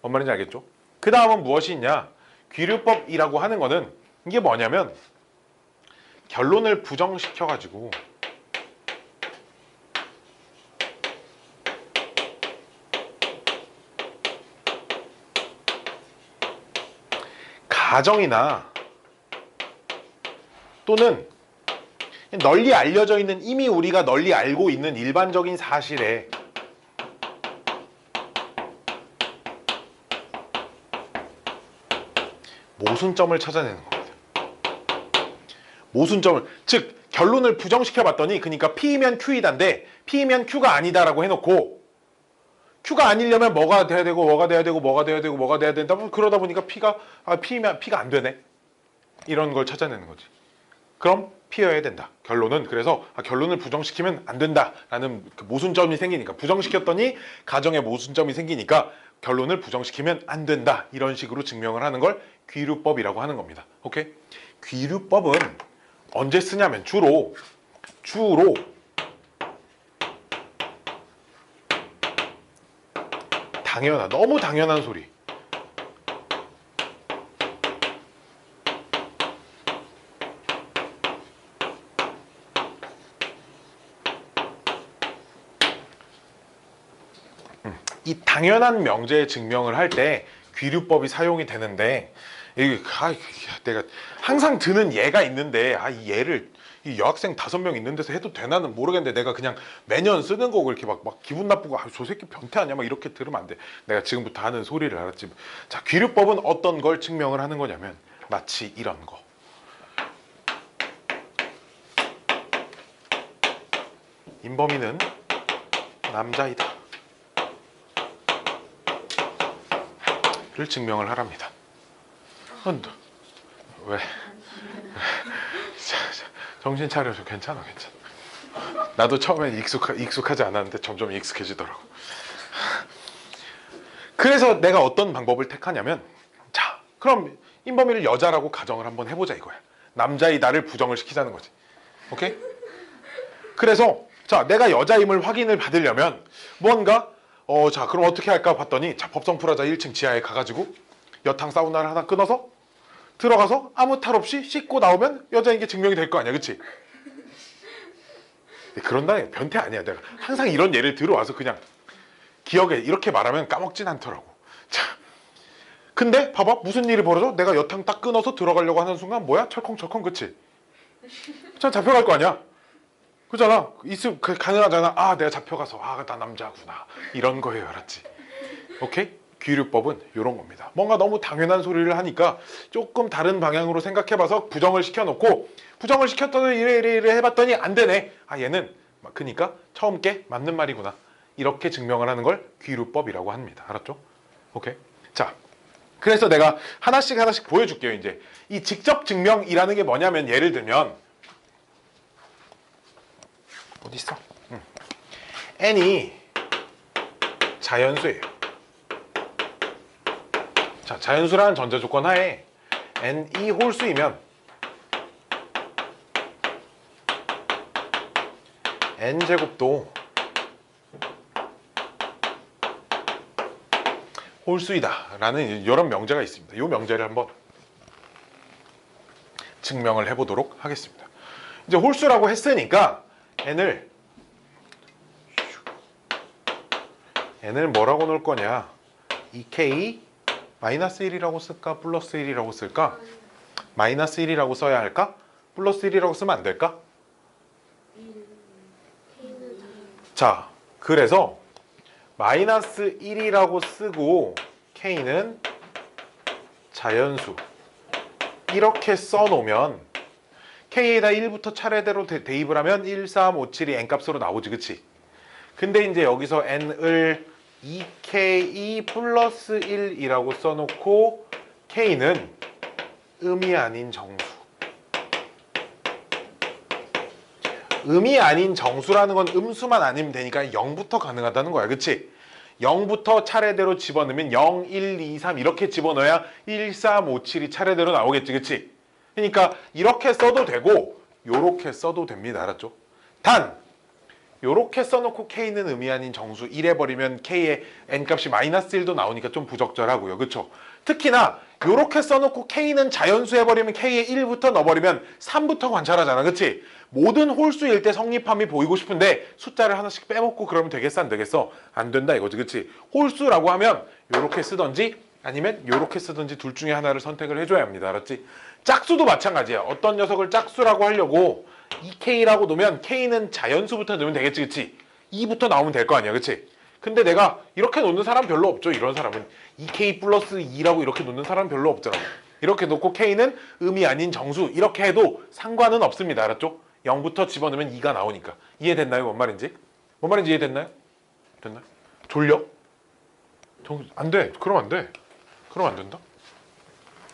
뭔 말인지 알겠죠? 그 다음은 무엇이 있냐? 귀류법이라고 하는 거는 이게 뭐냐면 결론을 부정시켜가지고 가정이나 또는 널리 알려져 있는, 이미 우리가 널리 알고 있는 일반적인 사실에 모순점을 찾아내는 겁니다. 모순점을, 즉 결론을 부정시켜 봤더니 그러니까 P면 Q이다인데 P면 Q가 아니다라고 해놓고 Q가 아니려면 뭐가 돼야 되고 뭐가 돼야 되고 뭐가 돼야 되고 뭐가 돼야 된다. 그러다 보니까 P가 안 되네. 이런 걸 찾아내는 거지. 그럼 P여야 된다. 결론은 그래서 결론을 부정시키면 안 된다라는 그 모순점이 생기니까, 부정시켰더니 가정에 모순점이 생기니까 결론을 부정시키면 안 된다. 이런 식으로 증명을 하는 걸 귀류법이라고 하는 겁니다. 오케이? 귀류법은 언제 쓰냐면 주로 너무 당연한 소리. 이 당연한 명제의 증명을 할 때 귀류법이 사용이 되는데, 내가 항상 드는 예가 있는데 이 예를 이 여학생 5명 있는 데서 해도 되나는 모르겠는데 내가 그냥 매년 쓰는 거고 이렇게 막 기분 나쁘고 저 새끼 변태 아니야 막 이렇게 들으면 안 돼. 내가 지금부터 하는 소리를 알았지. 자, 귀류법은 어떤 걸 증명을 하는 거냐면 마치 이런 거. 인범이는 남자이다 를 증명을 하랍니다. 왜? 정신 차려줘. 괜찮아. 나도 처음엔 익숙하지 않았는데 점점 익숙해지더라고. 그래서 내가 어떤 방법을 택하냐면, 자, 그럼 인범이를 여자라고 가정을 한번 해보자 이거야. 남자의 나를 부정을 시키자는 거지. 오케이? 그래서 자, 내가 여자임을 확인을 받으려면 뭔가 자, 그럼 어떻게 할까 봤더니, 자, 법성 프라자 1층 지하에 가가지고 여탕 사우나를 하나 끊어서 들어가서 아무 탈 없이 씻고 나오면 여자인 게 증명이 될 거 아니야, 그치? 그런다, 변태 아니야. 내가 항상 이런 예를 들어와서 그냥 기억에 이렇게 말하면 까먹진 않더라고. 자, 근데 봐봐, 무슨 일이 벌어져? 내가 여탕 딱 끊어서 들어가려고 하는 순간 뭐야? 철컹철컹, 그치? 자, 잡혀갈 거 아니야? 그잖아. 가능하잖아. 아, 내가 잡혀가서 나 남자구나 이런 거예요. 알았지? 오케이? 귀류법은 이런 겁니다. 뭔가 너무 당연한 소리를 하니까 조금 다른 방향으로 생각해봐서 부정을 시켜놓고, 부정을 시켰더니 이래 해봤더니 안 되네. 아, 얘는 그니까 처음 게 맞는 말이구나, 이렇게 증명을 하는 걸 귀류법이라고 합니다. 알았죠? 오케이? 자, 그래서 내가 하나씩 보여줄게요. 이제 이 직접 증명이라는 게 뭐냐면, 예를 들면 어디 있어? n이 자연수예요. 자, 자연수라는 전제 조건 하에 n이 홀수이면 n제곱도 홀수이다 라는 이런 명제가 있습니다. 이 명제를 한번 증명을 해보도록 하겠습니다. 이제 홀수라고 했으니까 n을 뭐라고 놓을 거냐, 2k 마이너스 1이라고 쓸까 플러스 1이라고 쓸까? 마이너스 1이라고 써야 할까? 플러스 1이라고 쓰면 안 될까? 자, 그래서 마이너스 1이라고 쓰고 k는 자연수 이렇게 써놓으면 k에다 1부터 차례대로 대입을 하면 1, 3, 5, 7이 n값으로 나오지, 그치? 근데 이제 여기서 n을 2k 플러스 1이라고 써놓고 k는 음이 아닌 정수. 음이 아닌 정수라는 건 음수만 아니면 되니까 0부터 가능하다는 거야, 그치? 0부터 차례대로 집어넣으면 0, 1, 2, 3 이렇게 집어넣어야 1, 3, 5, 7이 차례대로 나오겠지, 그치? 그러니까 이렇게 써도 되고 요렇게 써도 됩니다. 알았죠? 단 요렇게 써놓고 k는 음이 아닌 정수 1해버리면 k의 n값이 마이너스 1도 나오니까 좀 부적절하고요. 그쵸? 특히나 요렇게 써놓고 k는 자연수 해버리면 k에 1부터 넣어버리면 3부터 관찰하잖아. 그치? 모든 홀수일 때 성립함이 보이고 싶은데 숫자를 하나씩 빼먹고 그러면 되겠어, 안 되겠어? 안 된다 이거지, 그치? 홀수라고 하면 요렇게 쓰던지 아니면 요렇게 쓰든지 둘 중에 하나를 선택을 해줘야 합니다. 알았지? 짝수도 마찬가지야. 어떤 녀석을 짝수라고 하려고 2k라고 놓으면 k는 자연수부터 넣으면 되겠지, 그치? 2부터 나오면 될 거 아니야, 그치? 근데 내가 이렇게 놓는 사람 별로 없죠. 이런 사람은 2k 플러스 2라고 이렇게 놓는 사람 별로 없더라. 이렇게 놓고 k는 음이 아닌 정수 이렇게 해도 상관은 없습니다. 알았죠? 0부터 집어넣으면 2가 나오니까. 이해됐나요? 뭔 말인지? 뭔 말인지 이해됐나요? 됐나요? 졸려? 안 돼. 그럼 안 돼. 그럼 안 된다.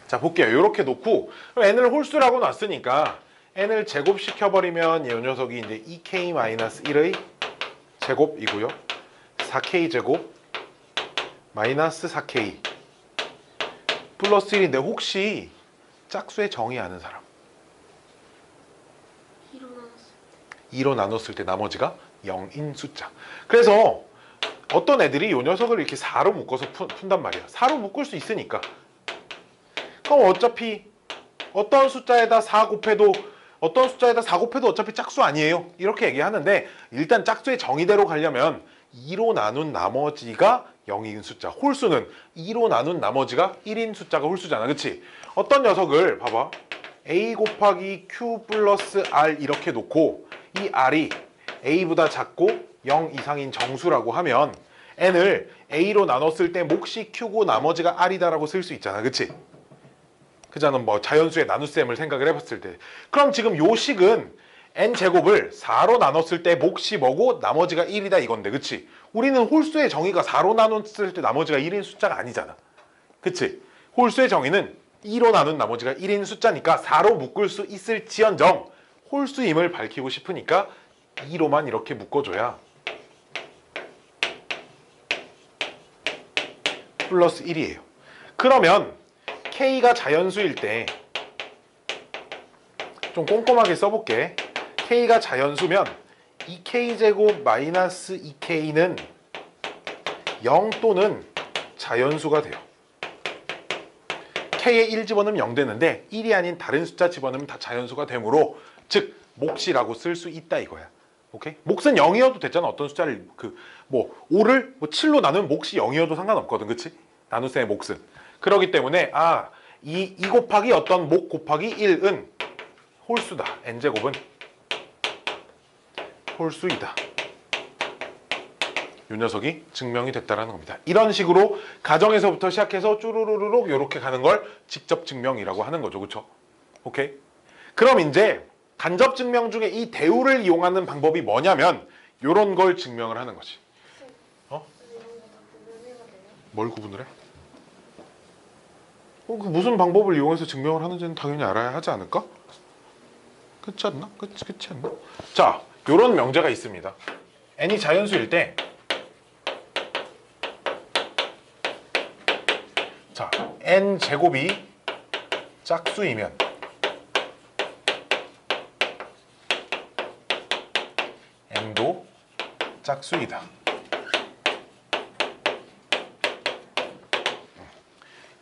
자, 볼게요. 이렇게 놓고 n을 홀수라고 놨으니까 n을 제곱시켜버리면 이 녀석이 이제 2k-1의 제곱이고요. 4k 제곱 마이너스 4k 플러스 1인데 혹시 짝수의 정의 아는 사람? 2로 나눴을 때 나머지가 0인 숫자. 그래서 어떤 애들이 이 녀석을 이렇게 4로 묶어서 푼단 말이야. 4로 묶을 수 있으니까. 그럼 어차피 어떤 숫자에다 4 곱해도 어차피 짝수 아니에요. 이렇게 얘기하는데 일단 짝수의 정의대로 가려면 2로 나눈 나머지가 0인 숫자. 홀수는 2로 나눈 나머지가 1인 숫자가 홀수잖아. 그치? 어떤 녀석을 봐봐. a 곱하기 q 플러스 r 이렇게 놓고 이 r이 a보다 작고 0 이상인 정수라고 하면 n을 a로 나눴을 때 몫이 q고 나머지가 r이다라고 쓸 수 있잖아. 그치? 그잖아. 뭐 자연수의 나눗셈을 생각을 해봤을 때. 그럼 지금 요 식은 n제곱을 4로 나눴을 때 몫이 뭐고 나머지가 1이다 이건데, 그치? 우리는 홀수의 정의가 4로 나눴을 때 나머지가 1인 숫자가 아니잖아. 그치? 홀수의 정의는 2로 나눈 나머지가 1인 숫자니까 4로 묶을 수 있을지언정 홀수임을 밝히고 싶으니까 2로만 이렇게 묶어줘야 플러스 1이에요. 그러면 K가 자연수일 때 좀 꼼꼼하게 써볼게. K가 자연수면 2K제곱 마이너스 2K는 0 또는 자연수가 돼요. K에 1 집어넣으면 0 되는데 1이 아닌 다른 숫자 집어넣으면 다 자연수가 되므로 즉 몫이라고 쓸 수 있다 이거야. 오케이? 몫은 0이어도 됐잖아. 어떤 숫자를 5를 7로 나누면 몫이 0이어도 상관없거든. 그치? 나눗셈의 몫은. 그렇기 때문에 2 곱하기 어떤 몫 곱하기 1은 홀수다. n제곱은 홀수이다. 이 녀석이 증명이 됐다라는 겁니다. 이런 식으로 가정에서부터 시작해서 쭈루루루룩 이렇게 가는 걸 직접 증명이라고 하는 거죠. 그렇죠? 오케이? 그럼 이제 간접 증명 중에 이 대우를 이용하는 방법이 뭐냐면 이런 걸 증명을 하는 거지. 어? 이런 거 다 구분해야 돼요? 뭘 구분을 해? 그 무슨 방법을 이용해서 증명을 하는지는 당연히 알아야 하지 않을까? 그렇지 않나? 그렇지 않나? 자, 이런 명제가 있습니다. n이 자연수일 때 자, n 제곱이 짝수이면 n도 짝수이다.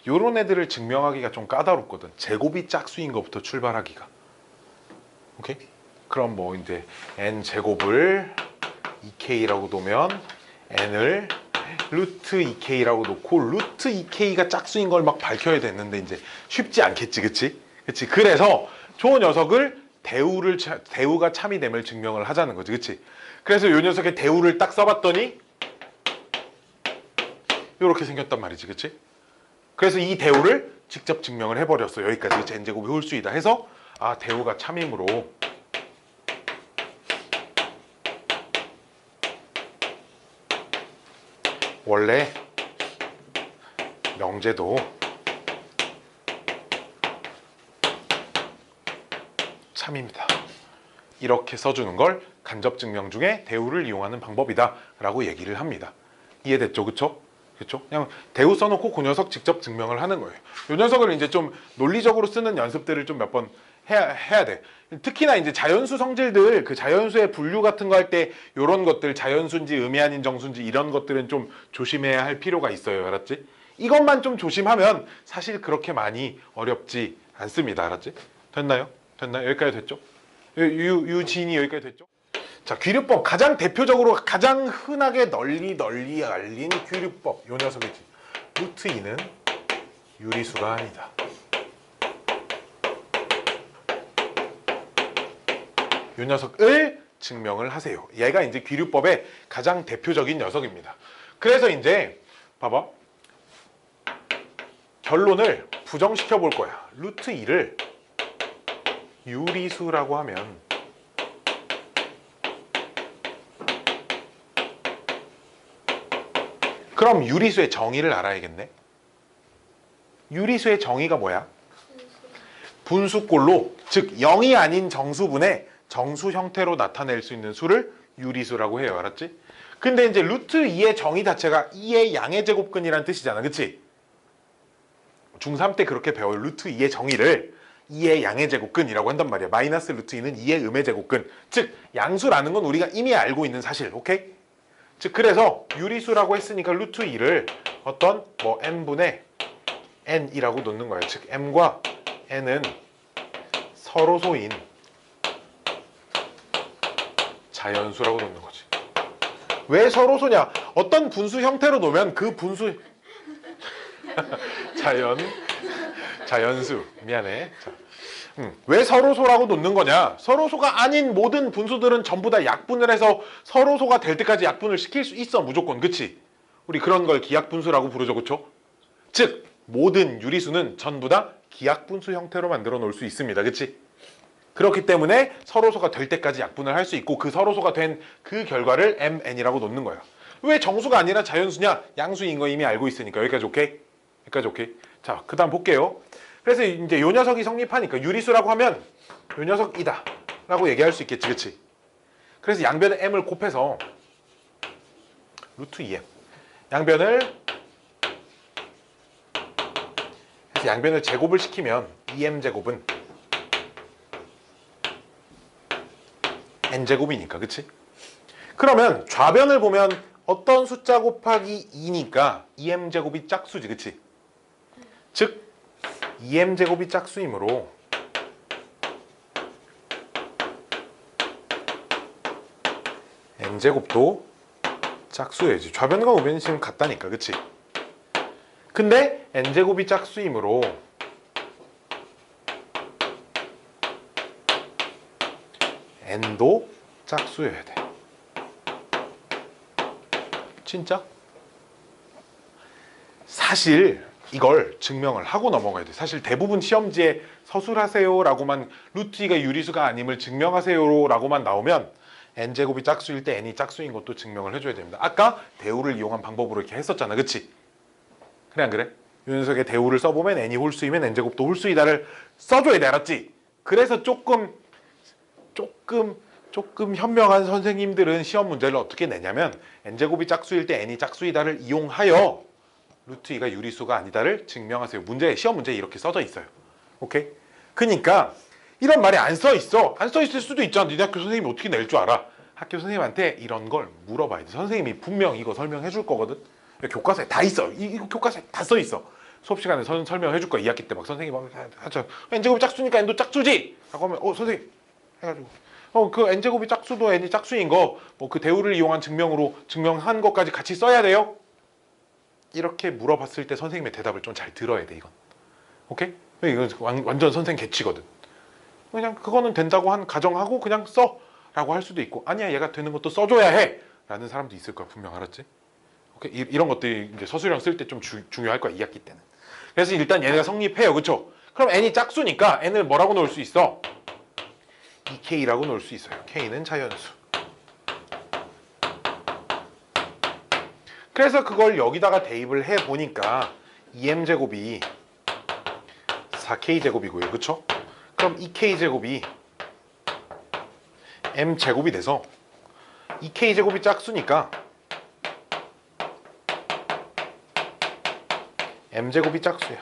요런 애들을 증명하기가 좀 까다롭거든. 제곱이 짝수인 것부터 출발하기가. 오케이? 그럼 뭐 이제 n 제곱을 2k라고 놓으면 n을 루트 2k라고 놓고 루트 2k가 짝수인 걸 막 밝혀야 됐는데 이제 쉽지 않겠지, 그치? 그치? 그래서 저 녀석을 대우가 참이 됨을 증명을 하자는 거지, 그치? 그래서 요 녀석의 대우를 딱 써봤더니 요렇게 생겼단 말이지, 그치? 그래서 이 대우를 직접 증명을 해버렸어. 여기까지. 그치? n제곱이 홀수이다 해서 대우가 참이므로 원래 명제도 참입니다. 이렇게 써주는 걸 간접 증명 중에 대우를 이용하는 방법이다 라고 얘기를 합니다. 이해됐죠? 그쵸? 그쵸? 그냥 대우 써놓고 그 녀석 직접 증명을 하는 거예요. 이 녀석을 이제 좀 논리적으로 쓰는 연습들을 좀 몇 번 해야 돼. 특히나 이제 자연수 성질들, 그 자연수의 분류 같은 거 할 때 이런 것들, 자연수인지 의미 아닌 정수인지 이런 것들은 좀 조심해야 할 필요가 있어요. 알았지? 이것만 좀 조심하면 사실 그렇게 많이 어렵지 않습니다. 알았지? 됐나요? 됐나요? 여기까지 됐죠? 유진이 여기까지 됐죠? 자, 귀류법. 가장 대표적으로 가장 흔하게 널리 알린 귀류법. 요 녀석이지. 루트 2는 유리수가 아니다. 요 녀석을 증명을 하세요. 얘가 이제 귀류법의 가장 대표적인 녀석입니다. 그래서 이제 봐봐. 결론을 부정시켜 볼 거야. 루트 2를 유리수라고 하면 그럼 유리수의 정의를 알아야겠네. 유리수의 정의가 뭐야? 분수꼴로, 즉 0이 아닌 정수분의 정수 형태로 나타낼 수 있는 수를 유리수라고 해요. 알았지? 근데 이제 루트 2의 정의 자체가 2의 양의 제곱근이라는 뜻이잖아. 그치? 중3 때 그렇게 배워요. 루트 2의 정의를 2의 양의 제곱근이라고 한단 말이야. 마이너스 루트 2는 2의 음의 제곱근. 즉 양수라는 건 우리가 이미 알고 있는 사실. 오케이? 즉 그래서 유리수라고 했으니까 루트 2를 어떤 뭐 n분의 n이라고 놓는 거예요. 즉 m과 n은 서로소인 자연수라고 놓는 거지. 왜 서로소냐? 어떤 분수 형태로 놓으면 그 분수 자연수 미안해. 자, 왜 서로소라고 놓는 거냐? 서로소가 아닌 모든 분수들은 전부 다 약분을 해서 서로소가 될 때까지 약분을 시킬 수 있어. 무조건. 그치? 우리 그런 걸 기약분수라고 부르죠. 그쵸? 즉 모든 유리수는 전부 다 기약분수 형태로 만들어 놓을 수 있습니다. 그치? 그렇기 때문에 서로소가 될 때까지 약분을 할 수 있고 그 서로소가 된 그 결과를 mn이라고 놓는 거예요. 왜 정수가 아니라 자연수냐? 양수인 거 이미 알고 있으니까. 여기까지 오케이? 여기까지 오케이? 자, 그 다음 볼게요. 그래서 이제 요 녀석이 성립하니까 유리수라고 하면 요 녀석이다 라고 얘기할 수 있겠지, 그치? 그래서 양변에 m을 곱해서 루트 2m 양변을 해서 양변을 제곱을 시키면 2m 제곱은 n제곱이니까, 그치? 그러면 좌변을 보면 어떤 숫자 곱하기 2니까 2m 제곱이 짝수지, 그치? 즉 2m 제곱이 짝수이므로 n 제곱도 짝수예지. 좌변과 우변이 지금 같다니까, 그치? 근데 n 제곱이 짝수이므로 n도 짝수여야 돼. 진짜? 사실 이걸 증명을 하고 넘어가야 돼. 사실 대부분 시험지에 서술하세요라고만 루트 2가 유리수가 아님을 증명하세요라고만 나오면 n제곱이 짝수일 때 n이 짝수인 것도 증명을 해줘야 됩니다. 아까 대우를 이용한 방법으로 이렇게 했었잖아, 그치? 그래 안 그래? 이 녀석의 대우를 써보면 n이 홀수이면 n제곱도 홀수이다를 써줘야 돼, 알았지? 그래서 조금 현명한 선생님들은 시험 문제를 어떻게 내냐면 n제곱이 짝수일 때 n이 짝수이다를 이용하여 루트 2가 유리수가 아니다를 증명하세요. 시험 문제에 이렇게 써져 있어요. 오케이? 그러니까 이런 말이 안 써 있어. 안 써 있을 수도 있잖아. 니네 학교 선생님이 어떻게 낼 줄 알아? 학교 선생님한테 이런 걸 물어봐야 돼. 선생님이 분명 이거 설명해 줄 거거든. 교과서에 다 있어. 이거 교과서에 다 써 있어. 수업 시간에 설명해 줄 거야. 2학기 때 막 선생님이 하죠. n제곱이 짝수니까 n도 짝수지. 라고 하면 선생님 해가지고 그 n제곱이 짝수도 n이 짝수인 거 그 대우를 이용한 증명으로 증명한 것까지 같이 써야 돼요. 이렇게 물어봤을 때 선생님의 대답을 좀 잘 들어야 돼, 이건. 오케이? 이건 완전 선생 개치거든. 그냥 그거는 된다고 가정하고 그냥 써 라고 할 수도 있고, 아니야 얘가 되는 것도 써줘야 해 라는 사람도 있을 거야, 분명. 알았지? 오케이? 이런 것들이 이제 서술형 쓸 때 좀 중요할 거야, 2학기 때는. 그래서 일단 얘네가 성립해요, 그쵸? 그럼 n이 짝수니까 n을 뭐라고 놓을 수 있어? 2k라고 놓을 수 있어요. k는 자연수. 그래서 그걸 여기다가 대입을 해보니까 2m제곱이 4k제곱이고요. 그쵸? 그럼 2k제곱이 m제곱이 돼서 2k제곱이 짝수니까 m제곱이 짝수야.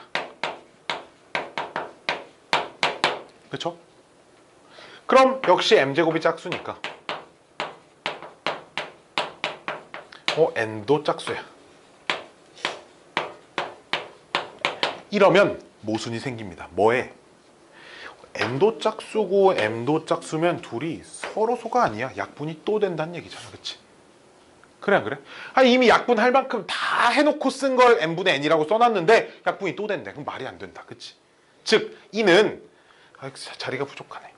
그쵸? 그럼 역시 m제곱이 짝수니까 n도 짝수야. 이러면 모순이 생깁니다. 뭐에? n도 짝수고 m도 짝수면 둘이 서로소가 아니야. 약분이 또 된다는 얘기잖아, 그치? 그래 안 그래? 이미 약분할 만큼 다 해놓고 쓴 걸 n분의 n이라고 써놨는데 약분이 또 된대. 그럼 말이 안 된다, 그치? 즉 이는 자리가 부족하네.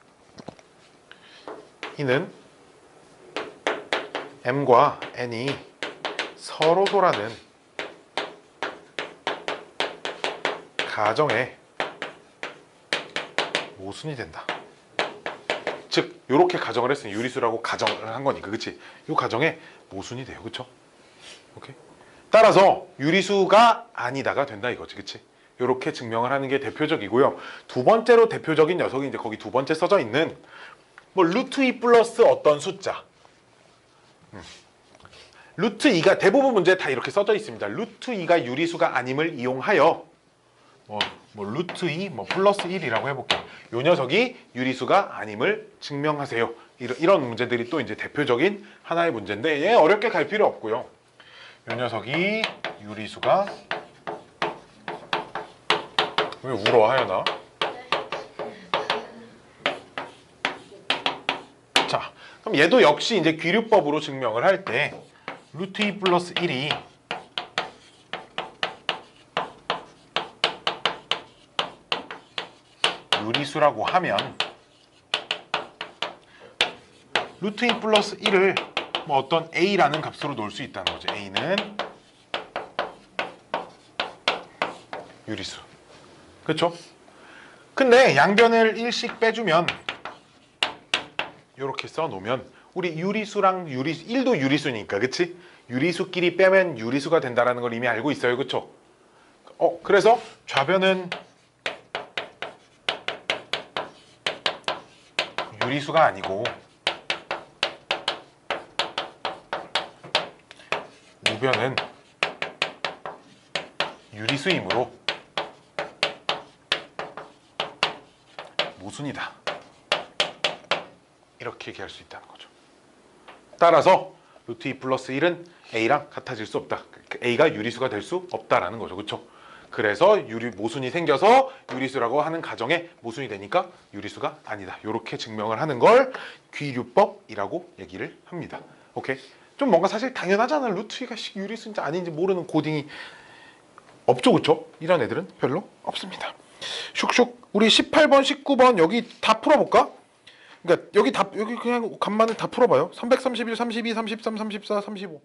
이는 m과 n이 서로소라는 가정에 모순이 된다. 즉 이렇게 가정을 했으니 유리수라고 가정을 한 거니까, 그치? 이 가정에 모순이 돼요, 그쵸? 오케이? 따라서 유리수가 아니다가 된다 이거지, 그치? 이렇게 증명을 하는 게 대표적이고요. 두 번째로 대표적인 녀석이 이제 거기 두 번째 써져 있는 루트 2 플러스 어떤 숫자. 루트 2가 대부분 문제에 다 이렇게 써져 있습니다. 루트 2가 유리수가 아님을 이용하여 루트 2 플러스 1이라고 해볼게요. 요 녀석이 유리수가 아님을 증명하세요. 이런 문제들이 또 이제 대표적인 하나의 문제인데 얘 어렵게 갈 필요 없고요. 요 녀석이 유리수가 왜 울어 하연아? 자, 그럼 얘도 역시 이제 귀류법으로 증명을 할 때 루트 2 플러스 1이 유리수라고 하면 루트 2 플러스 1을 어떤 a라는 값으로 놓을 수 있다는 거죠. a는 유리수. 그렇죠? 근데 양변을 1씩 빼주면 이렇게 써놓으면 우리 유리수랑 유리수 1도 유리수니까 그치? 유리수끼리 빼면 유리수가 된다는 걸 이미 알고 있어요. 그쵸? 그래서 좌변은 유리수가 아니고 우변은 유리수이므로 모순이다. 이렇게 얘기할 수 있다는 거죠. 따라서 루트 2 플러스 1은 A랑 같아질 수 없다. A가 유리수가 될 수 없다라는 거죠. 그렇죠? 그래서 모순이 생겨서 유리수라고 하는 가정에 모순이 되니까 유리수가 아니다. 이렇게 증명을 하는 걸 귀류법이라고 얘기를 합니다. 오케이? 좀 뭔가 사실 당연하잖아. 루트 2가 유리수인지 아닌지 모르는 고딩이 없죠. 그렇죠? 이런 애들은 별로 없습니다. 슉슉 우리 18번 19번 여기 다 풀어볼까? 그러니까 여기 그냥 간만에 다 풀어봐요. 331, 32, 33, 34, 35